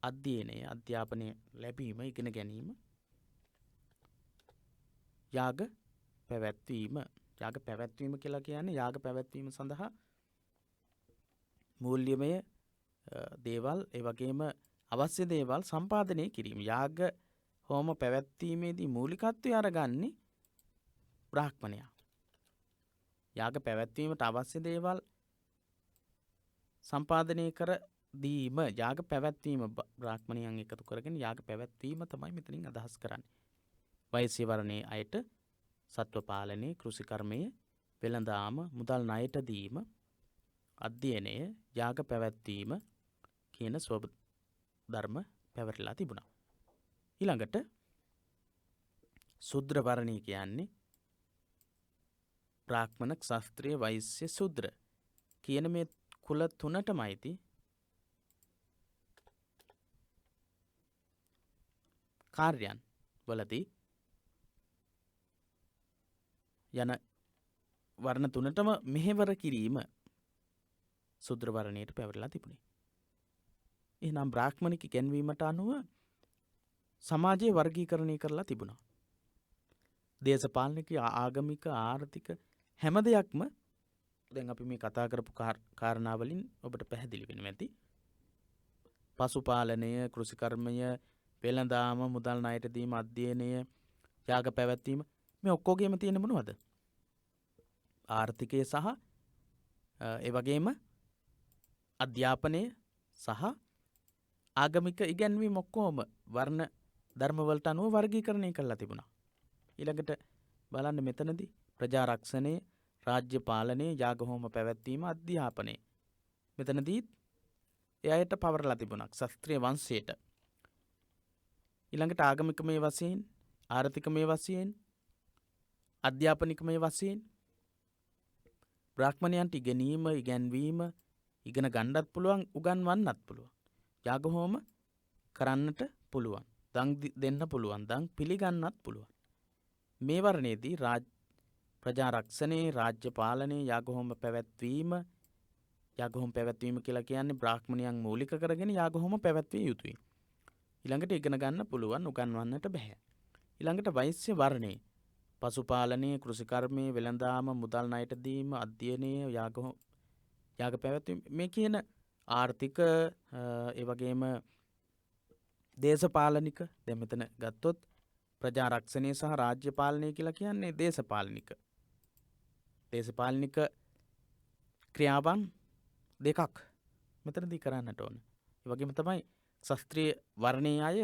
S1: අධ්‍යයනය, අධ්‍යාපනය ලැබීම, ඉගෙන ගැනීම, යාග පැවැත්වීම. යාග පැවැත්වීම කියලා කියන්නේ යාග පැවැත්වීම සඳහා මූල්‍යමය දේවල්, ඒ වගේම අවශ්‍ය දේවල් සම්පාදනය කිරීම. යාග හෝම පැවැත්වීමේදී මූලිකත්වය අරගන්නේ බ්‍රාහ්මණයා. යාග පැවැත්වීමට අවශ්‍ය දේවල් සම්පාදනය කර දීම, යාග පැවැත්වීම, බ්‍රාහ්මණයන් එකතු කරගෙන යාග පැවැත්වීම තමයි මෙතනින් අදහස් කරන්නේ. වෛශ්‍ය වර්ණයේ අයට සත්ව පාලනය, කෘෂිකර්මය, වෙළඳාම, මුදල් ණයට දීම, අධ්‍යයනය, යාග පැවැත්වීම කියන ස්වභ ධර්ම පැවරලා තිබුණා. ඊළඟට ශුද්‍ර වර්ණය කියන්නේ බ්‍රාහ්මණ, ක්ෂත්‍රිය, වෛශ්‍ය, ශුද්‍ර කියන මේ කුල තුනටමයිති කාර්යයන් වලදී යන වර්ණ තුනටම මෙහෙවර කිරීම ශුද්‍ර වර්ණයට පැවරලා තිබුණේ. එහෙනම් බ්‍රාහ්මණික ඉගැන්වීමට අනුව සමාජයේ වර්ගීකරණය කරලා තිබුණා. දේශපාලනික, ආගමික, ආර්ථික හැම දෙයක්ම දැන් අපි මේ කතා කරපු කාරණාවලින් ඔබට පැහැදිලි වෙනවා ඇති. පශුපාලනය, කෘෂිකර්මය, වෙළඳාම, මුදල් ණයට දීම, අධ්‍යයනය, යාග පැවැත්වීම මේ ඔක්කොගේම තියෙන මොනවද? ආර්ථිකය සහ ඒ වගේම අධ්‍යාපනය සහ ආගමික ඉගැන්වීම ඔක්කොම වර්ණ ධර්ම වලට අනුව වර්ගීකරණය කරලා තිබුණා. ඊළඟට බලන්න මෙතනදී ප්‍රජාරක්ෂණය, රාජ්‍ය පාලනය, යාග හෝම පැවැත්වීම, අධ්‍යාපනය මෙතනදී එයාට පවරලා තිබුණා ක්ෂත්‍රිය වංශයට. ඊළඟට ආගමිකමය වශයෙන්, ආර්ථිකමය වශයෙන්, අධ්‍යාපනිකමය වශයෙන් බ්‍රාහ්මණයන්ට ඉගෙනීම, ඉගැන්වීම, ඉගෙන ගන්නත් පුළුවන්, උගන්වන්නත් පුළුවන්. යාග හෝම කරන්නට පුළුවන්. දන් දෙන්න පුළුවන්. දන් පිළිගන්නත් පුළුවන්. මේ වර්ණයේදී ප්‍රජාරක්ෂණයේ, රාජ්‍ය පාලනයේ, යාග හෝම පැවැත්වීම, යාග හෝම පැවැත්වීම කියලා කියන්නේ බ්‍රාහ්මණයන් මූලික කරගෙන යාග හෝම පැවැත්විය යුතුයි. ඊළඟට ඉගෙන ගන්න පුළුවන්, උගන්වන්නට බෑ. ඊළඟට වෛශ්‍ය වර්ණයේ පශුපාලනයේ, කෘෂිකර්මයේ, වෙළඳාම, මුදල් ණයට දීම, අධ්‍යයනය, යාග පැවැත්වීම මේ කියන ආර්ථික ඒ වගේම දේශපාලනික දැන් මෙතන ගත්තොත් ප්‍රජාරක්ෂණය සහ රාජ්‍ය පාලනය කියලා කියන්නේ දේශපාලනික ක්‍රියාවන් දෙකක් මෙතනදී කරන්නට ඕන. ඒ වගේම තමයි ශාස්ත්‍රීය වර්ණයේ අය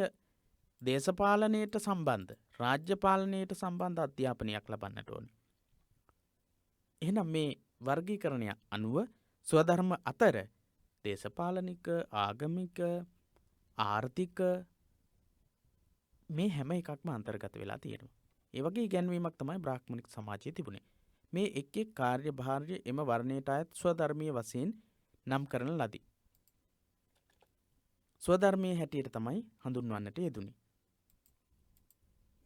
S1: දේශපාලනයට සම්බන්ධ, රාජ්‍ය පාලනයට සම්බන්ධ අධ්‍යාපනයක් ලබන්නට ඕන. එහෙනම් මේ වර්ගීකරණය අනුව ස්වධර්ම අතර දේශපාලනික, ආගමික, ආර්ථික මේ හැම එකක්ම අන්තර්ගත වෙලා තියෙනවා. ඒ වගේ ඉගැන්වීමක් තමයි බ්‍රාහ්මණික සමාජයේ තිබුණේ. මේ එක් එක් කාර්යභාරය එම වර්ණයට අයත් ස්වධර්මීය වශයෙන් නම් කරන ලදී. ස්වධර්මයේ හැටියට තමයි හඳුන්වන්නට යෙදුනේ.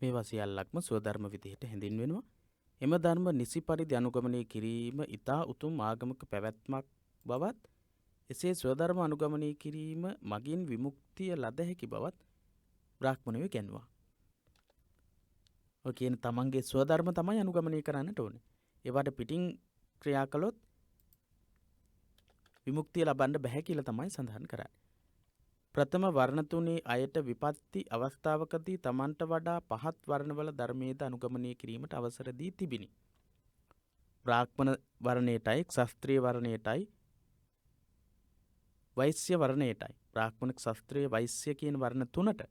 S1: මේවා සියල්ලක්ම ස්වධර්ම විදිහට හැඳින්වෙනවා. එම ධර්ම නිසි පරිදි අනුගමනය කිරීම ඊතා උතුම් ආගමික පැවැත්මක් බවත්, එසේ ස්වධර්ම අනුගමනය කිරීම මගින් විමුක්තිය ලද හැකි බවත් බ්‍රාහ්මණයෝ කියනවා. ඔය කියන තමන්ගේ ස්වධර්ම තමයි අනුගමනය කරන්නට ඕනේ. ඒවට පිටින් ක්‍රියා කළොත් විමුක්තිය ලබන්න බැහැ කියලා තමයි සඳහන් කරන්නේ. ප්‍රථම වර්ණ තුනේ අයට විපත්ති අවස්ථාවකදී තමන්ට වඩා පහත් වර්ණවල ධර්මයේද අනුගමනය කිරීමට අවසර දී තිබිනි. බ්‍රාහ්මණ වර්ණයටයි, ක්ෂත්‍රිය වර්ණයටයි, වෛශ්‍ය වර්ණයටයි, බ්‍රාහ්මණ, ක්ෂත්‍රිය, වෛශ්‍ය කියන වර්ණ තුනට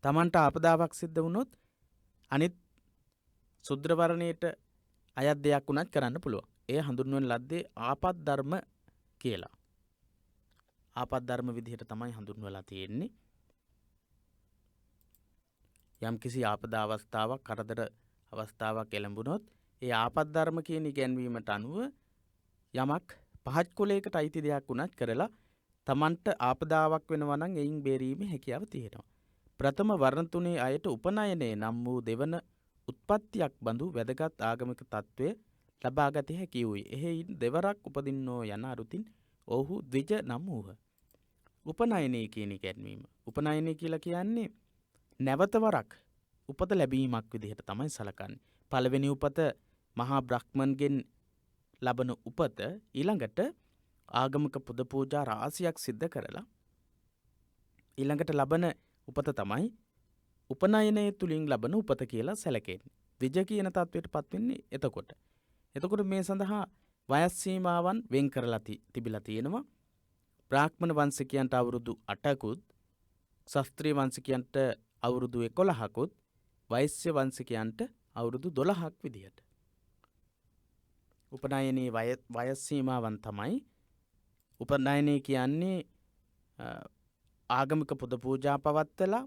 S1: තමන්ට ආපදාවක් සිද්ධ වුණොත් අනිත් ශුද්‍ර වර්ණයට අයත් දෙයක් උනත් කරන්න පුළුවන්. එය හඳුන්වන ලද්දේ ආපත් ධර්ම කියලා. ආපත් ධර්ම විදිහට තමයි හඳුන්වලා තියෙන්නේ. යම් කිසි ආපදා අවස්ථාවක්, කරදර අවස්ථාවක් එළඹුණොත් ඒ ආපත් ධර්ම කියන ඉගැන්වීමට අනුව යමක් පහත් කුලයකට අයිති දෙයක් උනත් කරලා තමන්ට ආපදාවක් වෙනවා නම් එයින් බේරීමේ හැකියාව තියෙනවා. ප්‍රථම වර්ණ තුනේ අයට උපනයනයේ නම් වූ දෙවන උත්පත්තියක් බඳු වැදගත් ආගමික තත්ත්වය ලබා ගත හැකි වූයි. එහෙයින් දෙවරක් උපදින්නෝ යන අරුතින් ඔහු ද්විජ නම් වූහ. උපනයනය කියන ඉගැන්වීම. උපනයනය කියලා කියන්නේ නැවත වරක් උපත ලැබීමක් විදිහට තමයි සලකන්නේ. පළවෙනි උපත මහා බ්‍රහ්මන්ගෙන් ලබන උපත ඊළඟට ආගමික පුද පූජා රාශියක් සිද්ධ කරලා ඊළඟට ලබන උපත තමයි උපනයනය තුලින් ලබන උපත කියලා සැලකෙන්නේ. ද්විජ කියන තත්වයට පත් වෙන්නේ එතකොට. එතකොට මේ සඳහා වයස් සීමාවන් වෙන් කරලා තිබිලා තියෙනවා. බ්‍රාහ්මණ වංශිකයන්ට අවුරුදු 8කුත්, ශාස්ත්‍රීය වංශිකයන්ට අවුරුදු 11කුත්, වෛශ්‍ය වංශිකයන්ට අවුරුදු 12ක් විදියට. උපනයනයේ වයස් සීමාවන් තමයි උපනයනය කියන්නේ ආගමික පුද පූජා පවත්වලා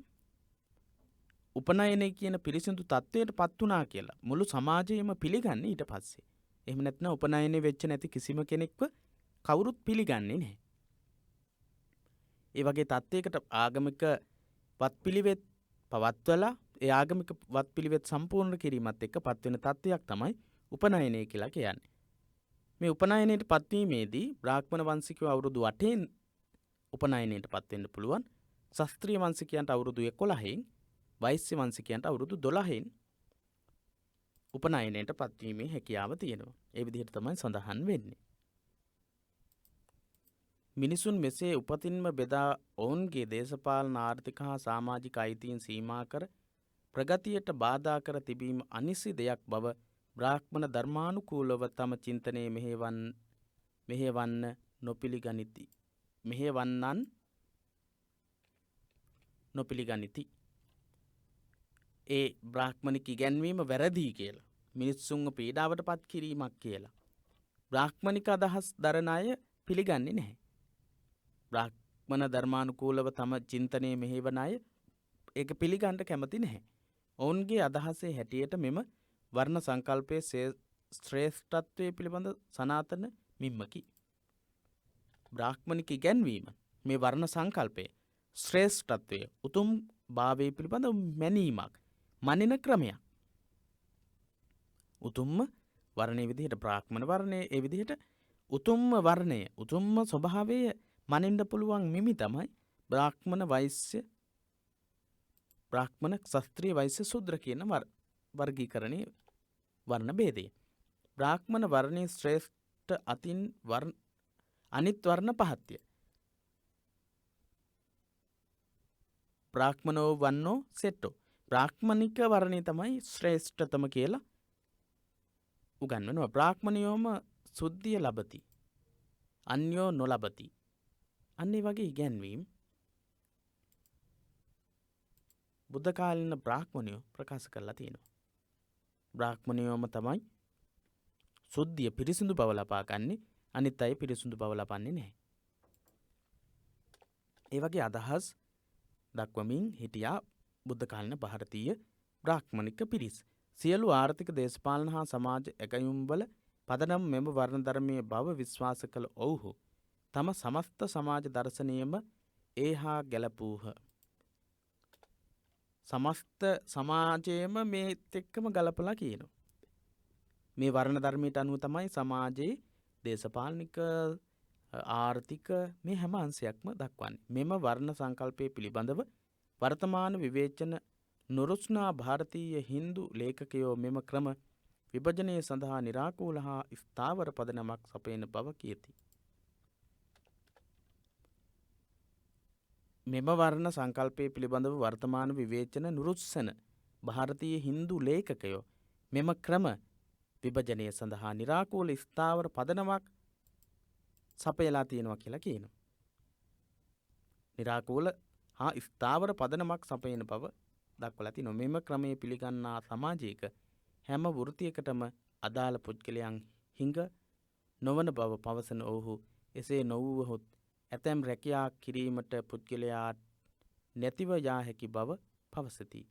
S1: උපනයනය කියන පිරිසිදු තත්වයට පත් වුණා කියලා මුළු සමාජයම පිළිගන්නේ ඊට පස්සේ. එහෙම නැත්නම් උපනයනය වෙච්ච නැති කිසිම කෙනෙක්ව කවුරුත් පිළිගන්නේ නැහැ. ඒ වගේ තත්වයකට ආගමික වත්පිළිවෙත් පවත්වලා ඒ ආගමික වත්පිළිවෙත් සම්පූර්ණ කිරීමත් එක්ක පත්වෙන තත්වයක් තමයි උපනයනය කියලා කියන්නේ. මේ උපනයනයට පත්වීමේදී බ්‍රාහ්මණ වංශිකයෝ අවුරුදු 8න් උපනයනයට පත් වෙන්න පුළුවන්. ශාස්ත්‍රීය වංශිකයන්ට අවුරුදු 11න්, වෛශ්‍ය වංශිකයන්ට අවුරුදු 12න් උපනයනයට පත්වීමේ හැකියාව තියෙනවා. ඒ විදිහට තමයි සඳහන් වෙන්නේ. මිනිසුන් මෙසේ උපතින්ම බෙදා ඔවුන්ගේ දේශපාලන ආර්ථික හා සමාජික අයිතීන් සීමා කර ප්‍රගතියට බාධා කර තිබීම අනිසි දෙයක් බව බ්‍රාහ්මණ ධර්මානුකූලව තම චින්තනයේ මෙහෙවන්න නොපිළිගනිති. මෙහෙවන්නන් නොපිළිගනිති. ඒ බ්‍රාහ්මණික ඉගැන්වීම වැරදි කියලා, මිනිස්සුන්ව පීඩාවට පත් කිරීමක් කියලා බ්‍රාහ්මණික අදහස් දරන අය පිළිගන්නේ නැහැ. බ්‍රාහ්මණ ධර්මානුකූලව තම චින්තනයේ මෙහෙවන අය ඒක පිළිගන්න කැමති නැහැ. ඔවුන්ගේ අදහසේ හැටියට මෙම වර්ණ සංකල්පයේ ශ්‍රේෂ්ඨත්වයේ පිළිබඳ සනාතන මිම්මකි. බ්‍රාහ්මණික ඉගැන්වීම මේ වර්ණ සංකල්පයේ ශ්‍රේෂ්ඨත්වයේ උතුම් භාවයේ පිළිබඳ මැනීමක්, මනින ක්‍රමයක්. උතුම්ම වර්ණයේ විදිහට බ්‍රාහ්මණ වර්ණයේ ඒ විදිහට උතුම්ම වර්ණය, උතුම්ම ස්වභාවය මනින්න පුළුවන් මිමි තමයි බ්‍රාහ්මණ වෛශ්‍ය, බ්‍රාහ්මණ ශාස්ත්‍රීය වෛශ්‍ය ශූද්‍ර කියන වර්ගීකරණයේ වර්ණ භේදය. බ්‍රාහ්මණ වර්ණයේ ශ්‍රේෂ්ඨ අතින් අනිත් වර්ණ පහත්ය. බ්‍රාහ්මනෝ වන්නෝ සෙට්ටෝ. බ්‍රාහ්මණික වර්ණය තමයි ශ්‍රේෂ්ඨතම කියලා උගන්වනවා. බ්‍රාහ්මණයෝම සුද්ධිය ලබති, අන්‍යෝ නොලබති. අන්න ඒ වගේ ඉගැන්වීම් බුද්ධ කාලීන බ්‍රාහ්මණයෝ ප්‍රකාශ කරලා තියෙනවා. බ්‍රාහ්මණයෝම තමයි සුද්ධිය පිරිසිදු බව ලබා ගන්නේ, අනිත් අය පිරිසිදු බව ලබන්නේ නැහැ. ඒ වගේ අදහස් දක්වමින් හිටියා බුද්ධ කාලීන ಭಾರತೀಯ බ්‍රාහ්මණික පිරිස්. සියලු ආර්ථික, දේශපාලන හා සමාජ එකයුම්වල පදනම් මෙම වර්ණ ධර්මයේ බව විශ්වාස කළ ඔවුහු තම සමස්ත සමාජ දර්ශනයම ඒහා ගැලපූහ. සමස්ත සමාජයේම මේත් එක්කම ගලපලා කියනවා. මේ වර්ණ ධර්මයට අනුව තමයි සමාජයේ දේශපාලනික, ආර්ථික මේ හැම අංශයක්ම දක්වන්නේ. මෙම වර්ණ සංකල්පයේ පිළිබඳව වර්තමාන විවේචන නුරුස්නා ಭಾರತೀಯ හින්දු ලේඛකයෝ මෙම ක්‍රම විභජනය සඳහා निराකූල හා ස්ථාවර පදනමක් සපයන බව කියති. මෙම වර්ණ සංකල්පයේ පිළිබඳව වර්තමාන විවේචන නුරුස්සන ಭಾರತೀය හින්දු ලේඛකයෝ මෙම ක්‍රම විභජනය සඳහා निराකූල ස්ථාවර පදනමක් සපයලා තියෙනවා කියලා කියනවා. निराකූල හා ස්ථාවර පදනමක් සපයන බව දක්වලා තිනවා. මෙම ක්‍රමයේ පිළිගන්නා සමාජයක හැම වෘත්තියකටම අදාළ පුද්ගලයන් හිඟ නොවන බව පවසන ඔහු එසේ නොවුවහොත් ඇතැම් රැකියා කිරීමට පුද්ගලයා නැතිව යා හැකි බව පවසති.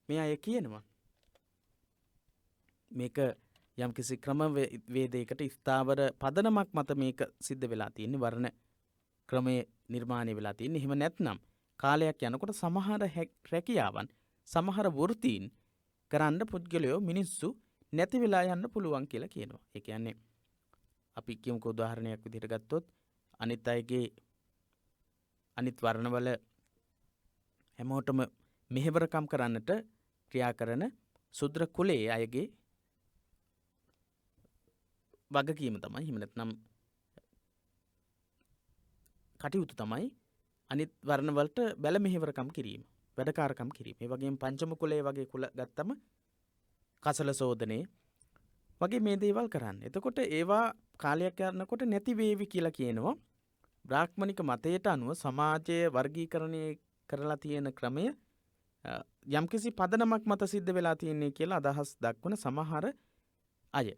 S1: මේ අය කියනවා මේක යම්කිසි ක්‍රමවේදයකට ස්ථාවර පදනමක් මත මේක සිද්ධ වෙලා තියෙන්නේ, වර්ණ ක්‍රමයේ නිර්මාණය වෙලා තියෙන්නේ. එහෙම නැත්නම් කාලයක් යනකොට සමහර රැකියාවන්, සමහර වෘත්තීන් කරන්න පුද්ගලයෝ මිනිස්සු නැති වෙලා යන්න පුළුවන් කියලා කියනවා. ඒ කියන්නේ අපි කියමුකෝ උදාහරණයක් විදිහට ගත්තොත් අනිත් අයගේ අනිත් වර්ණවල හැමෝටම මෙහෙවරකම් කරන්නට ක්‍රියා කරන ශුද්‍ර කුලයේ අයගේ වගකීම තමයි එහෙම නැත්නම් කටයුතු තමයි අනිත් වර්ණවලට බැල මෙහෙවරකම් කිරීම, වැඩකාරකම් කිරීම. ඒ වගේම පංචම කුලයේ වගේ කුල ගත්තම කසල සෝදනේ වගේ මේ දේවල් කරන්න. එතකොට ඒවා කාලයක් යනකොට නැති වේවි කියලා කියනවා. බ්‍රාහ්මණික මතයට අනුව සමාජයේ වර්ගීකරණය කරලා තියෙන ක්‍රමය යම්කිසි පදනමක් මත සිද්ධ වෙලා තියෙන්නේ කියලා අදහස් දක්වන සමහර අය.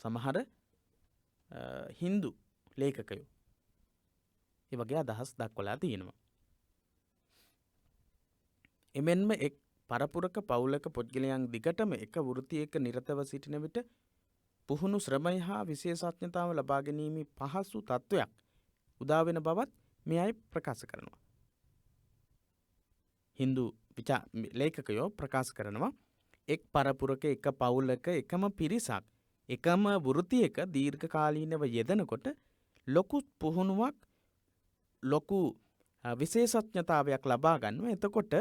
S1: සමහර හින්දු ලේඛකයෝ ඒ වගේ අදහස් දක්වලා තියෙනවා. එමෙන්ම එක් පරපුරක පවුලක පුද්ගලයන් දිගටම එක වෘත්තියක නිරතව සිටින විට පුහුණු ශ්‍රමය හා විශේෂඥතාව ලබා ගැනීමේ පහසු තත්ත්වයක් උදා වෙන බවත් මේ අය ප්‍රකාශ කරනවා. හින්දු ලේඛකයෝ ප්‍රකාශ කරනවා එක් පරපුරක එක පවුලක එකම පිරිසක් එකම වෘත්තියක දීර්ඝකාලීනව යෙදෙනකොට ලොකු පුහුණුවක් ලොකු විශේෂඥතාවයක් ලබා ගන්නවා. එතකොට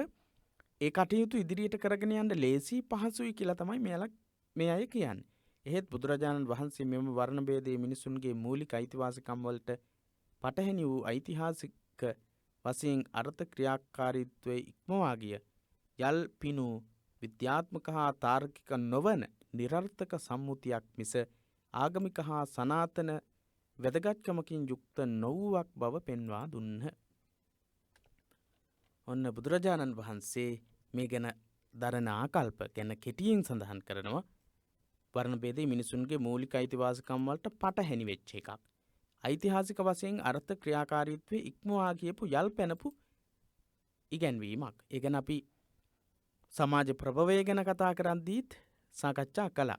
S1: ඒ කටයුතු ඉදිරියට කරගෙන යන්න ලේසි පහසුයි කියලා තමයි මේ අය කියන්නේ. එහෙත් බුදුරජාණන් වහන්සේ මෙම වර්ණ භේදයේ මිනිසුන්ගේ මූලික අයිතිවාසිකම් වලට පටහැනි වූ ඓතිහාසික වශයෙන් අර්ථ ක්‍රියාකාරීත්වයේ ඉක්මවා ගිය යල් පිනු විද්‍යාත්මක හා තාර්කික නොවන නිරර්ථක සම්මුතියක් මිස ආගමික හා සනාතන වැදගත්කමකින් යුක්ත නොවුවක් බව පෙන්වා දුන්හ. ඔන්න බුදුරජාණන් වහන්සේ මේ ගැන දරන ආකල්ප ගැන කෙටියෙන් සඳහන් කරනවා. වර්ණ භේදයේ මිනිසුන්ගේ මූලික අයිතිවාසිකම් වලට පටහැනි වෙච්ච එකක්. ඓතිහාසික වශයෙන් අර්ථ ක්‍රියාකාරීත්වයේ ඉක්මවා ගියපු යල් පැනපු ඉගැන්වීමක්. ඒ ගැන අපි සමාජ ප්‍රභවය ගැන කතා කරද්දීත් සාකච්ඡා කළා.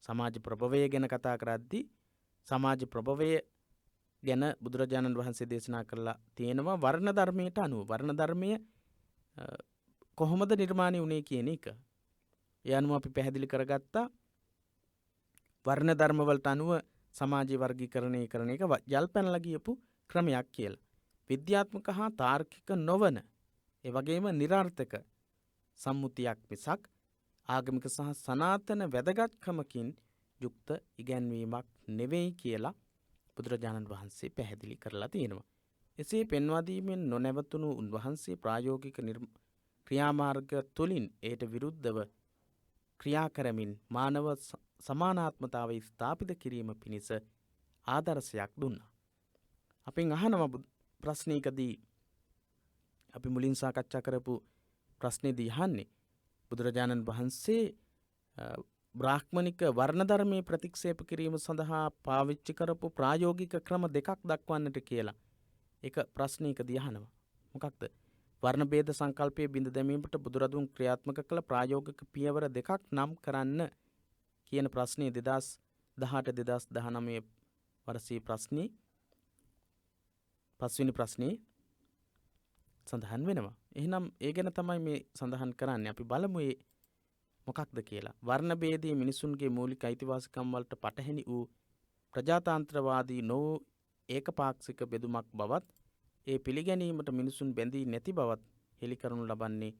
S1: සමාජ ප්‍රභවය ගැන කතා කරද්දී සමාජ ප්‍රභවය ගැන බුදුරජාණන් වහන්සේ දේශනා කරලා තියෙනවා වර්ණ ධර්මයට අනුව. වර්ණ ධර්මය කොහොමද නිර්මාණය වුණේ කියන එක. ඒ අනුව අපි පැහැදිලි කරගත්තා වර්ණ ධර්ම වලට අනුව සමාජීය වර්ගීකරණය කරන එක යල් පැනලා ගියපු ක්‍රමයක් කියලා. විද්‍යාත්මක හා තාර්කික නොවන ඒ වගේම නිරර්ථක සම්මුතියක් මිසක් ආගමික සහ සනාතන වැදගත්කමකින් යුක්ත ඉගැන්වීමක් නෙවෙයි කියලා බුදුරජාණන් වහන්සේ පැහැදිලි කරලා තියෙනවා. එසේ පෙන්වා දීමෙන් නොනැවතුණු උන්වහන්සේ ප්‍රායෝගික ක්‍රියාමාර්ග තුළින් එයට විරුද්ධව ක්‍රියා කරමින් මානව සමානාත්මතාවය ස්ථාපිත කිරීම පිණිස ආදර්ශයක් දුන්නා. අපෙන් අහනවා ප්‍රශ්නයකදී අපි මුලින් සාකච්ඡා කරපු ප්‍රශ්නේදී අහන්නේ බුදුරජාණන් වහන්සේ බ්‍රාහ්මණික වර්ණ ධර්මයේ ප්‍රතික්ෂේප කිරීම සඳහා පාවිච්චි කරපු ප්‍රායෝගික ක්‍රම දෙකක් දක්වන්නට කියලා. ඒක ප්‍රශ්නයකදී අහනවා. මොකක්ද? වර්ණ භේද සංකල්පයේ බිඳ දැමීමට බුදුරදුන් ක්‍රියාත්මක කළ ප්‍රායෝගික පියවර දෙකක් නම් කරන්න කියන ප්‍රශ්නේ 2018-2019 වර්ෂයේ ප්‍රශ්නේ පස්වෙනි ප්‍රශ්නේ සඳහන් වෙනවා. එහෙනම් ඒ ගැන තමයි මේ සඳහන් කරන්නේ. අපි බලමු ඒ මොකක්ද කියලා. වර්ණ භේදයේ මිනිසුන්ගේ මූලික අයිතිවාසිකම් වලට පටහැනි වූ ප්‍රජාතන්ත්‍රවාදී නොවූ ඒකපාක්ෂික බෙදුමක් බවත් ඒ පිළිගැනීමට මිනිසුන් බැඳී නැති බවත් හෙළි කරනු ලබන්නේ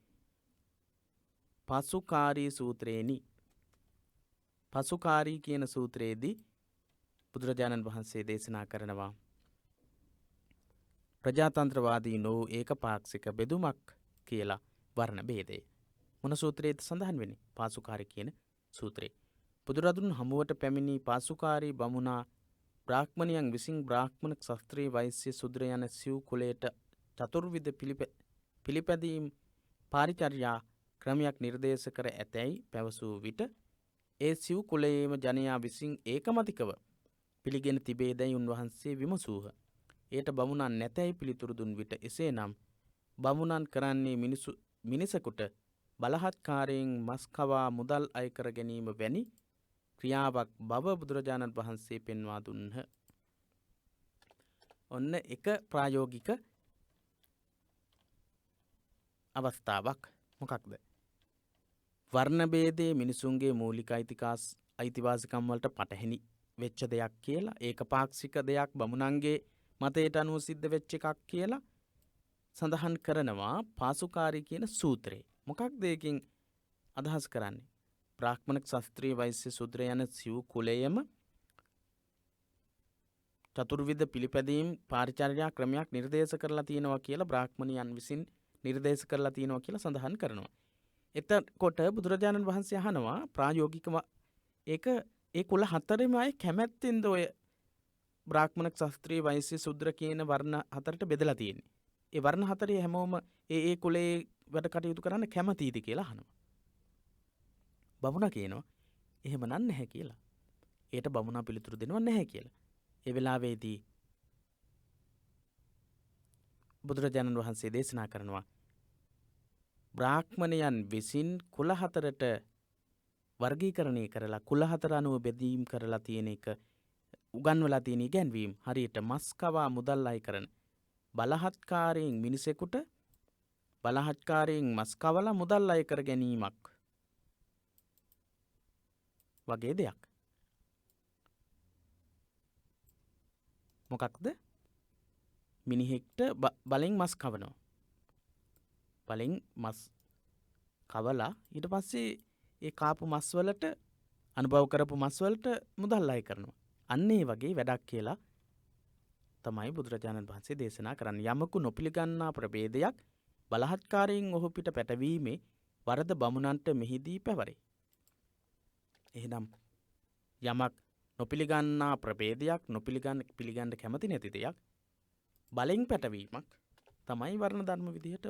S1: පසුකාරී සූත්‍රයේනි. පසුකාරී කියන සූත්‍රයේදී බුදුරජාණන් වහන්සේ දේශනා කරනවා ප්‍රජාතන්ත්‍රවාදී නොවූ ඒකපාක්ෂික බෙදුමක් කියලා වර්ණ භේදය. මොන සූත්‍රයේද සඳහන් වෙන්නේ? පාසුකාරී කියන සූත්‍රයේ. බුදුරදුන් හමුවට පැමිණි පාසුකාරී බමුණා බ්‍රාහ්මණයන් විසින් බ්‍රාහ්මණ ක්ෂත්‍රීය වෛශ්‍ය ශුද්‍ර යන සිව් කුලයට චතුර්විධ පිළිපැදීම් පාරිචර්යා ක්‍රමයක් නිර්දේශ කර ඇතැයි පැවසූ විට ඒ සිව් කුලයේම ජනයා විසින් ඒකමතිකව පිළිගෙන තිබේදැයි උන්වහන්සේ විමසූහ. එයට බමුණන් නැතැයි පිළිතුරු දුන් විට එසේනම් බමුණන් කරන්නේ මිනිසෙකුට බලහත්කාරයෙන් මස් කවා මුදල් අය කර ගැනීම වැනි ක්‍රියාවක් බව බුදුරජාණන් වහන්සේ පෙන්වා දුන්හ. ඔන්න එක ප්‍රායෝගික අවස්ථාවක්. මොකක්ද? වර්ණ භේදයේ මිනිසුන්ගේ මූලික අයිතිවාසිකම් වලට පටහැනි වෙච්ච දෙයක් කියලා, ඒකපාක්ෂික දෙයක්, බමුණන්ගේ මතයට අනුව සිද්ධ වෙච්ච එකක් කියලා සඳහන් කරනවා පාසුකාරී කියන සූත්‍රේ. මොකක්ද ඒකෙන් අදහස් කරන්නේ? බ්‍රාහ්මණ, ක්ෂත්‍රීය, වෛශ්‍ය, ශූද්‍ර යන සිව් කුලයේම චතුර්විධ පිළිපැදීම් පාරිචර්යා ක්‍රමයක් නිර්දේශ කරලා තියෙනවා කියලා බ්‍රාහ්මණයන් විසින් නිර්දේශ කරලා තියෙනවා කියලා සඳහන් කරනවා. එතකොට බුදුරජාණන් වහන්සේ අහනවා ප්‍රායෝගිකව ඒක ඒ කුල හතරෙම අය කැමැත්තෙන්ද ඔය බ්‍රාහ්මණ, ක්ෂත්‍රීය, වෛශ්‍ය, ශූද්‍ර කියන වර්ණ හතරට බෙදලා තියෙන්නේ. ඒ වර්ණ හතරේ හැමෝම ඒ කුලේ වැඩ කටයුතු කරන්න කැමතියිද කියලා අහනවා. බමුණා කියනවා එහෙම නැහැ කියලා. ඒට බමුණා පිළිතුරු දෙනවා නැහැ කියලා. ඒ වෙලාවේදී බුදුරජාණන් වහන්සේ දේශනා කරනවා බ්‍රාහ්මණයන් විසින් කුල හතරට වර්ගීකරණය කරලා කුල හතර අනුව බෙදීම් කරලා තියෙන එක උගන්වලා තියෙන ඉගැන්වීම් හරියට මස් කවා මුදල් අය කරන බලහත්කාරයෙන් මිනිසෙකුට බලහත්කාරයෙන් මස් කවලා මුදල් අය කර ගැනීමක් වගේ දෙයක්. මොකක්ද? මිනිහෙක්ට බලෙන් මස් කවනවා. බලෙන් මස් කවලා ඊට පස්සේ ඒ කාපු මස් වලට අනුභව කරපු මස් වලට මුදල් අය කරනවා. අන්න ඒ වගේ වැඩක් කියලා තමයි බුදුරජාණන් වහන්සේ දේශනා කරන්නේ. යමකු නොපිළිගන්නා ප්‍රභේදයක් බලහත්කාරයෙන් ඔහු පිට පැටවීමේ වරද බමුණන්ට මෙහිදී පැවරේ. එහෙනම් යමක් නොපිළිගන්නා ප්‍රභේදයක් පිළිගන්න කැමති නැති දෙයක් බලෙන් පැටවීමක් තමයි වර්ණ ධර්ම විදිහට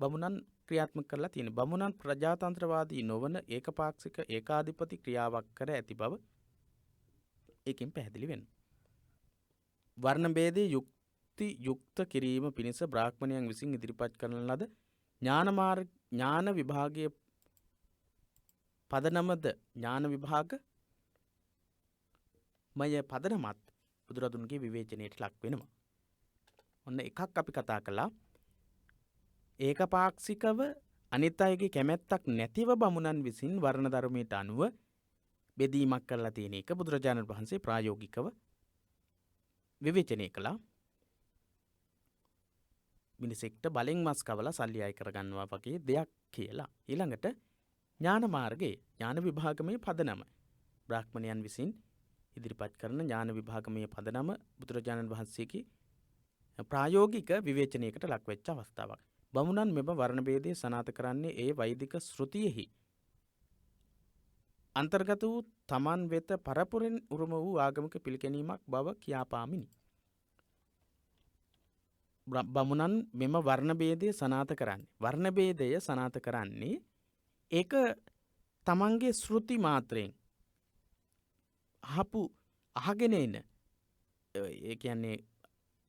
S1: බමුණන් ක්‍රියාත්මක කරලා තියෙන්නේ. බමුණන් ප්‍රජාතන්ත්‍රවාදී නොවන ඒකපාක්ෂික ඒකාධිපති ක්‍රියාවක් කර ඇති බව ඒකෙන් පැහැදිලි වෙනවා. වර්ණ භේදයේ යුක්ත කිරීම පිණිස බ්‍රාහ්මණයන් විසින් ඉදිරිපත් කරන ලද ඥාන විභාගයේ පදනමද ඥාන විභාග මය පදනමත් බුදුරදුන්ගේ විවේචනයට ලක් වෙනවා. ඔන්න එකක් අපි කතා කළා. ඒකපාක්ෂිකව අනිත් අයගේ කැමැත්තක් නැතිව බමුණන් විසින් වර්ණ ධර්මයට අනුව බෙදීමක් කරලා තියෙන එක බුදුරජාණන් වහන්සේ ප්‍රායෝගිකව විවේචනය කළා. මිනිසෙක්ට බලෙන් මස් කවලා සල්ලි අය කරගන්නවා වගේ දෙයක් කියලා. ඊළඟට ඥාන මාර්ගයේ ඥාන විභාගමේ පදනම බ්‍රාහ්මණයන් විසින් ඉදිරිපත් කරන ඥාන විභාගමේ පදනම බුදුරජාණන් වහන්සේගේ ප්‍රායෝගික විවේචනයකට ලක්වෙච්ච අවස්ථාවක්. බමුණන් මෙම වර්ණ භේදය සනාථ කරන්නේ ඒ වෛදික ශ්‍රුතියෙහි අන්තර්ගත වූ තමන් වෙත පරපුරෙන් උරුම වූ ආගමික පිළිගැනීමක් බව කියාපාමිනි. බමුණන් මෙම වර්ණ භේදය සනාථ කරන්නේ. වර්ණ භේදය සනාථ කරන්නේ ඒක තමන්ගේ ශ්‍රුති මාත්‍රයෙන් අහගෙන එන ඒ කියන්නේ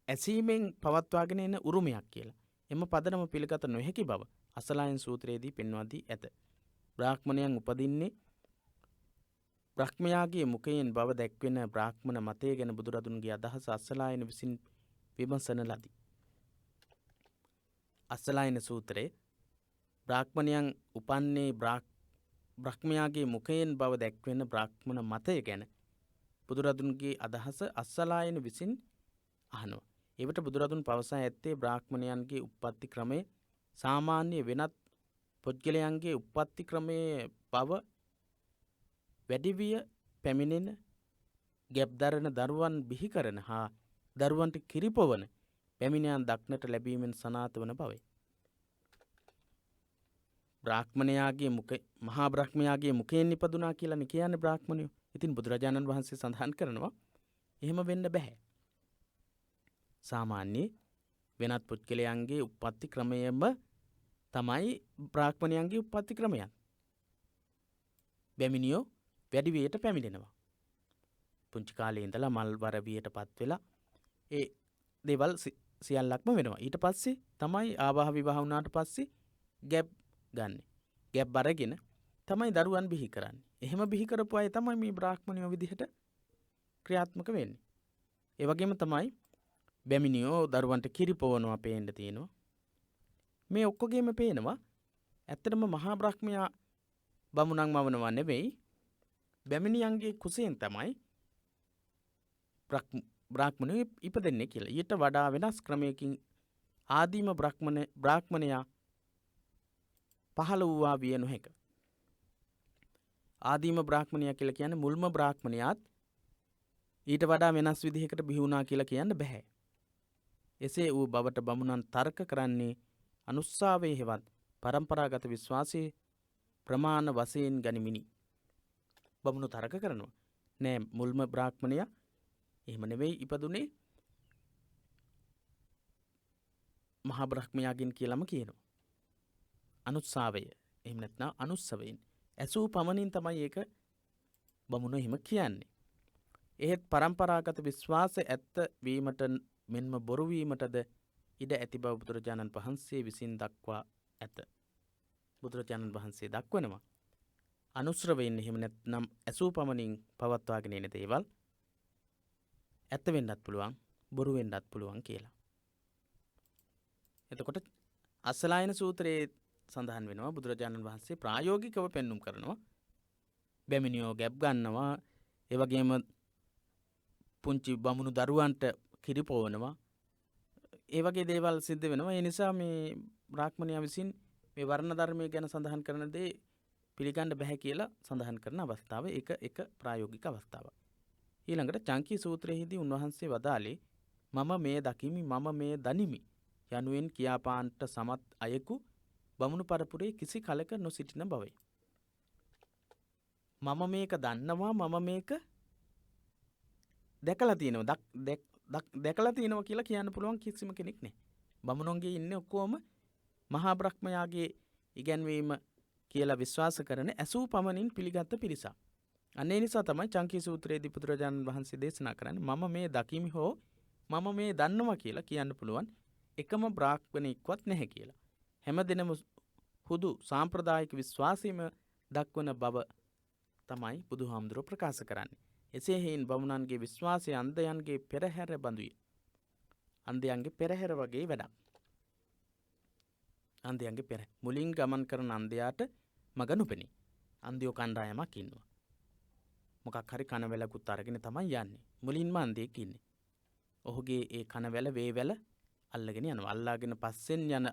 S1: ඇසීමෙන් පවත්වාගෙන එන උරුමයක් කියලා. එම පදනම පිළිගත නොහැකි බව අසලායන සූත්‍රයේදී පෙන්වා දී ඇත. බ්‍රාහ්මණයන් උපදින්නේ බ්‍රහ්මයාගේ මුඛයෙන් බව දැක්වෙන බ්‍රාහ්මණ මතය ගැන බුදුරදුන්ගේ අදහස අසලායන විසින් විමසන ලදී. අසලායන සූත්‍රයේ බ්‍රාහ්මණයන් උපන්නේ බ්‍රහ්මයාගේ මුඛයෙන් බව දැක්වෙන බ්‍රාහ්මණ මතය ගැන බුදුරදුන්ගේ අදහස අස්සලායන විසින් අහනවා. එවිට බුදුරදුන් පවසා ඇත්තේ බ්‍රාහ්මණයන්ගේ උප්පත්ති ක්‍රමය සාමාන්‍ය වෙනත් පුද්ගලයන්ගේ උප්පත්ති ක්‍රමයේ බව වැඩිවිය පැමිණෙන ගැබ්දරන දරුවන් බිහි කරන හා දරුවන්ට කිරිපොවන පැමිණියන් දක්නට ලැබීමෙන් සනාථ වන බවයි. මහා බ්‍රහ්මයාගේ මුඛයෙන් ඉපදුනා කියලා කියන්නේ බ්‍රාහ්මණයෝ. ඉතින් බුදුරජාණන් වහන්සේ සඳහන් කරනවා එහෙම වෙන්න බෑ. සාමාන්‍ය වෙනත් පුද්ගලයන්ගේ උප්පත්ති ක්‍රමයම තමයි බ්‍රාහ්මණයන්ගේ උප්පත්ති ක්‍රමයන්. බැමිණියෝ වැඩි වියට පැමිණෙනවා. පුංචි කාලේ ඉඳලා මල් වරවියට පත් වෙලා ඒ දේවල් සියල්ලක්ම වෙනවා. ඊට පස්සේ තමයි ආවාහ විවාහ වුණාට පස්සේ ගැබ් ගන්න. ගැබ් අරගෙන තමයි දරුවන් බිහි කරන්නේ. එහෙම බිහි කරපු අය තමයි මේ බ්‍රාහ්මණයෝ විදිහට ක්‍රියාත්මක වෙන්නේ. ඒ වගේම තමයි බැමිණියෝ දරුවන්ට කිරිපොවනවා පේන්න තියෙනවා. මේ ඔක්කොගේම පේනවා ඇත්තටම මහා බ්‍රහ්මයා බමුණන් මවනවා නෙවෙයි, බැමිණියන්ගේ කුසයෙන් තමයි බ්‍රාහ්මණය ඉපදෙන්නේ කියලා. ඊට වඩා වෙනස් ක්‍රමයකින් ආදීම බ්‍රාහ්මණයා පහළ වූවා විය නොහැක. ආදීම බ්‍රාහ්මණයා කියලා කියන්නේ මුල්ම බ්‍රාහ්මණයාත් ඊට වඩා වෙනස් විදිහකට බිහි වුණා කියලා කියන්න බෑ. එසේ වූ බවට බමුණන් තර්ක කරන්නේ අනුස්සාවේ හෙවත් පරම්පරාගත විශ්වාසයේ ප්‍රමාණ වශයෙන් ගනිමිනි. බමුණු තර්ක කරනවා. නෑ මුල්ම බ්‍රාහ්මණයා එහෙම නෙවෙයි ඉපදුනේ මහා බ්‍රහ්මයාගෙන් කියලාම කියනවා. අනුස්සාවය එහෙම නැත්නම් අනුස්සවයෙන් ඇසූ පමණින් තමයි ඒක බමුණු එහෙම කියන්නේ. එහෙත් පරම්පරාගත විශ්වාස ඇත්ත වීමට මෙන්ම බොරු වීමටද ඉඩ ඇති බව බුදුරජාණන් වහන්සේ විසින් දක්වා ඇත. බුදුරජාණන් වහන්සේ දක්වනවා අනුශ්‍රවයෙන් එහෙම නැත්නම් ඇසූ පමණින් පවත්වාගෙන එන දේවල් ඇත්ත වෙන්නත් පුළුවන් බොරු වෙන්නත් පුළුවන් කියලා. එතකොට අස්සලායන සූත්‍රයේ සඳහන් වෙනවා බුදුරජාණන් වහන්සේ ප්‍රායෝගිකව පෙන්눔 කරනවා. බැමිණියෝ ගැබ් ගන්නවා, ඒ වගේම පුංචි බමුණු දරුවන්ට කිරිපොවනවා. ඒ වගේ දේවල් සිද්ධ වෙනවා. ඒ නිසා මේ බ්‍රාහ්මණයා විසින් මේ වර්ණ ධර්මය ගැන සඳහන් කරන දේ පිළිගන්න බෑ කියලා සඳහන් කරන අවස්ථාව එක ප්‍රායෝගික අවස්ථාවක්. ඊළඟට චංකී සූත්‍රයේදී උන්වහන්සේ වදාළේ මම මේ දකිමි මම මේ දනිමි යනුවෙන් කියාපාන්නට සමත් අයෙකු බමුණු පරපුරේ කිසි කලක නොසිටින බවයි. මම මේක දන්නවා මම මේක දැකලා තියෙනවා දැකලා තියෙනවා කියලා කියන්න පුළුවන් කිසිම කෙනෙක් නැහැ. බමුණුන්ගේ ඉන්නේ ඔක්කොම මහා බ්‍රහ්මයාගේ ඉගැන්වීම කියලා විශ්වාස කරන ඇසූ පමණින් පිළිගත් පිරිසක්. අනේ නිසා තමයි චංකී සූත්‍රයේදී බුදුරජාණන් වහන්සේ දේශනා කරන්නේ මම මේ දකිමි හෝ මම මේ දන්නවා කියලා කියන්න පුළුවන් එකම බ්‍රාහ්මණෙක්වත් නැහැ කියලා. හැමදෙනම හුදු සාම්ප්‍රදායික විශ්වාසීම දක්වන බව තමයි බුදුහාමුදුරුවෝ ප්‍රකාශ කරන්නේ. එසේ හේයින් බමුණන්ගේ විශ්වාසය අන්ධයන්ගේ පෙරහැර බඳුය. අන්ධයන්ගේ පෙරහැර වගේ වැඩක්. අන්ධයන්ගේ පෙරහැර. මුලින් ගමන් කරන අන්ධයාට මග නොපෙනේ. අන්ධයෝ කණ්ඩායමක් ඉන්නවා. මොකක් හරි කනවැලකුත් අරගෙන තමයි යන්නේ. මුලින්ම අන්ධයෙක් ඉන්නේ. ඔහුගේ ඒ කනවැල වේවැල අල්ලගෙන යනවා. අල්ලාගෙන පස්සෙන් යන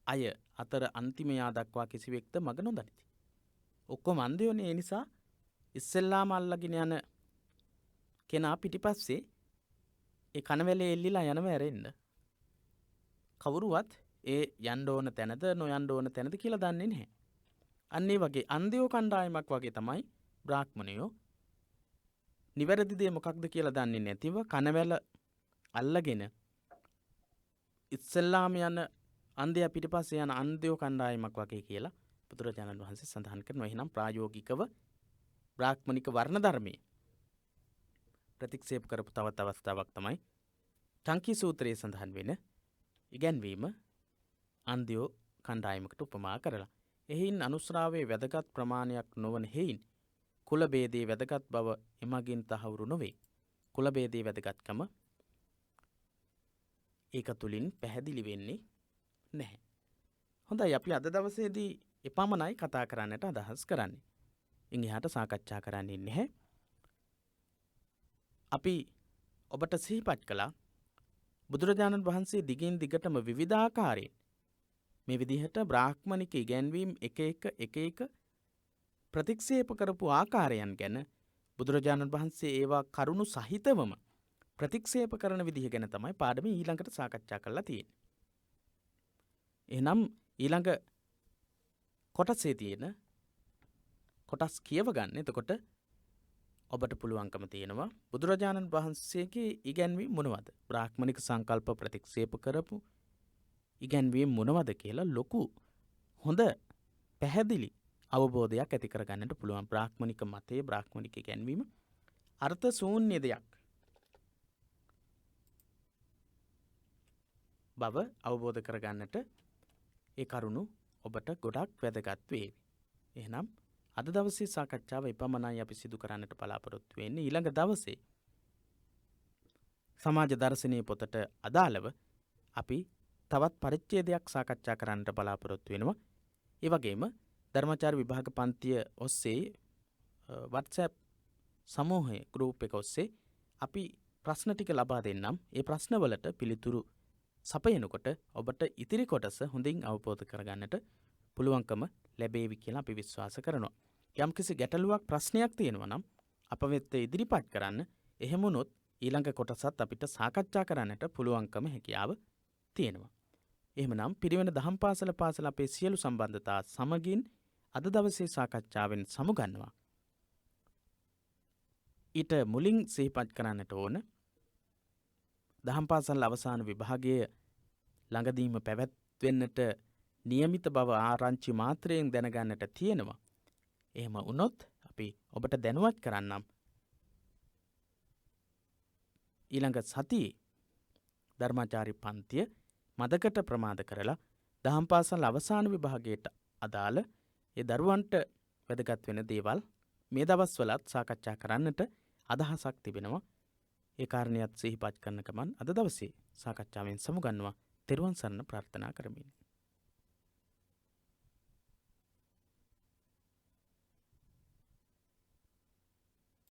S1: අය අතර අන්තිමයා දක්වා කිසිවෙක්ද මග නොදනිති. ඔක්කොම අන්ධයෝනේ. ඒ නිසා ඉස්සෙල්ලාම අල්ලගෙන යන කෙනා පිටිපස්සේ ඒ කනවැලේ එල්ලිලා යනව ඇරෙන්න. කවුරුවත් ඒ යන්න ඕන තැනද නොයන්න ඕන තැනද කියලා දන්නේ නැහැ. අන්න ඒ වගේ අන්ධයෝ කණ්ඩායමක් වගේ තමයි බ්‍රාහ්මණයෝ. නිවැරදි දේ මොකක්ද කියලා දන්නේ නැතිව කනවැල අල්ලගෙන ඉස්සෙල්ලාම යන අන්ධයා පිටිපස්සේ යන අන්ධයෝ කණ්ඩායමක් වගේ කියලා බුදුරජාණන් වහන්සේ සඳහන් කරනවා. එහෙනම් ප්‍රායෝගිකව බ්‍රාහ්මණික වර්ණ ධර්මයේ ප්‍රතික්ෂේප කරපු තවත් අවස්ථාවක් තමයි චංකී සූත්‍රයේ සඳහන් වෙන ඉගැන්වීම අන්ධයෝ කණ්ඩායමකට උපමා කරලා. එහින් අනුශ්‍රාවයේ වැදගත් ප්‍රමාණයක් නොවන හේයින් කුල භේදයේ වැදගත් බව එමගින් තහවුරු නොවේ. කුල භේදයේ වැදගත්කම ඒක තුලින් පැහැදිලි වෙන්නේ නැහැ. හොඳයි අපි අද දවසේදී එපමණයි කතා කරන්නට අදහස් කරන්නේ. ඉන් එහාට සාකච්ඡා කරන්නේ නැහැ. අපි ඔබට සිහිපත් කළා බුදුරජාණන් වහන්සේ දිගින් දිගටම විවිධාකාරයෙන් මේ විදිහට බ්‍රාහ්මණික ඉගැන්වීම් එක ප්‍රතික්ෂේප කරපු ආකාරයන් ගැන බුදුරජාණන් වහන්සේ ඒවා කරුණු සහිතවම ප්‍රතික්ෂේප කරන විදිහ ගැන තමයි පාඩමේ ඊළඟට සාකච්ඡා කරලා තියෙන්නේ. එහෙනම් ඊළඟ කොටසේ තියෙන කොටස් කියව ගන්න. එතකොට ඔබට පුළුවන්කම තියෙනවා බුදුරජාණන් වහන්සේගේ ඉගැන්වීම් මොනවද? බ්‍රාහ්මණික සංකල්ප ප්‍රතික්ෂේප කරපු ඉගැන්වීම් මොනවද කියලා ලොකු හොඳ පැහැදිලි අවබෝධයක් ඇති කරගන්නට පුළුවන්. බ්‍රාහ්මණික මතයේ බ්‍රාහ්මණික ඉගැන්වීම අර්ථ ශූන්‍ය දෙයක් බව අවබෝධ කරගන්නට ඒ කරුණු ඔබට ගොඩක් වැදගත් වේවි. එහෙනම් අද දවසේ සාකච්ඡාව එපමණයි අපි සිදු කරන්නට බලාපොරොත්තු වෙන්නේ. ඊළඟ දවසේ සමාජ දර්ශනීය පොතට අදාළව අපි තවත් පරිච්ඡේදයක් සාකච්ඡා කරන්නට බලාපොරොත්තු වෙනවා. ඒ වගේම ධර්මාචාර්ය විභාග පන්තිය ඔස්සේ WhatsApp සමූහයේ ගෲප් එක ඔස්සේ අපි ප්‍රශ්න ටික ලබා දෙන්නම්. ඒ ප්‍රශ්නවලට පිළිතුරු සපයනකොට ඔබට ඉතිරි කොටස හොඳින් අවබෝධ කරගන්නට පුළුවන්කම ලැබේවි කියලා අපි විශ්වාස කරනවා. යම්කිසි ගැටලුවක් ප්‍රශ්නයක් තියෙනවා නම් අප වෙත ඉදිරිපත් කරන්න. එහෙම වුණොත් ඊළඟ කොටසත් අපිට සාකච්ඡා කරන්නට පුළුවන්කම හැකියාව තියෙනවා. එහෙමනම් පිරිවෙන දහම් පාසල අපේ සියලු සම්බන්ධතා සමගින් අද දවසේ සාකච්ඡාවෙන් සමුගන්නවා. ඊට මුලින් සිහිපත් කරන්නට ඕන දහම් පාසල් අවසාන විභාගයේ ළඟදීම පැවැත්වෙන්නට નિયમિત බව ආරංචි මාත්‍රයෙන් දැනගන්නට තියෙනවා. එහෙම වුණොත් අපි ඔබට දැනුවත් කරන්නම්. ඊළඟ සතියේ ධර්මාචාර්ය පන්තිය මදකට ප්‍රමාද කරලා දහම් පාසල් අවසාන විභාගයට අදාළ ඒ දරුවන්ට වැදගත් වෙන දේවල් මේ දවස්වලත් සාකච්ඡා කරන්නට අදහසක් තිබෙනවා. ඒ කාරණියත් සිහිපත් කරන ගමන් අද දවසේ සාකච්ඡාවෙන් සමුගන්නවා. තෙරුවන් සරණ ප්‍රාර්ථනා කරමින්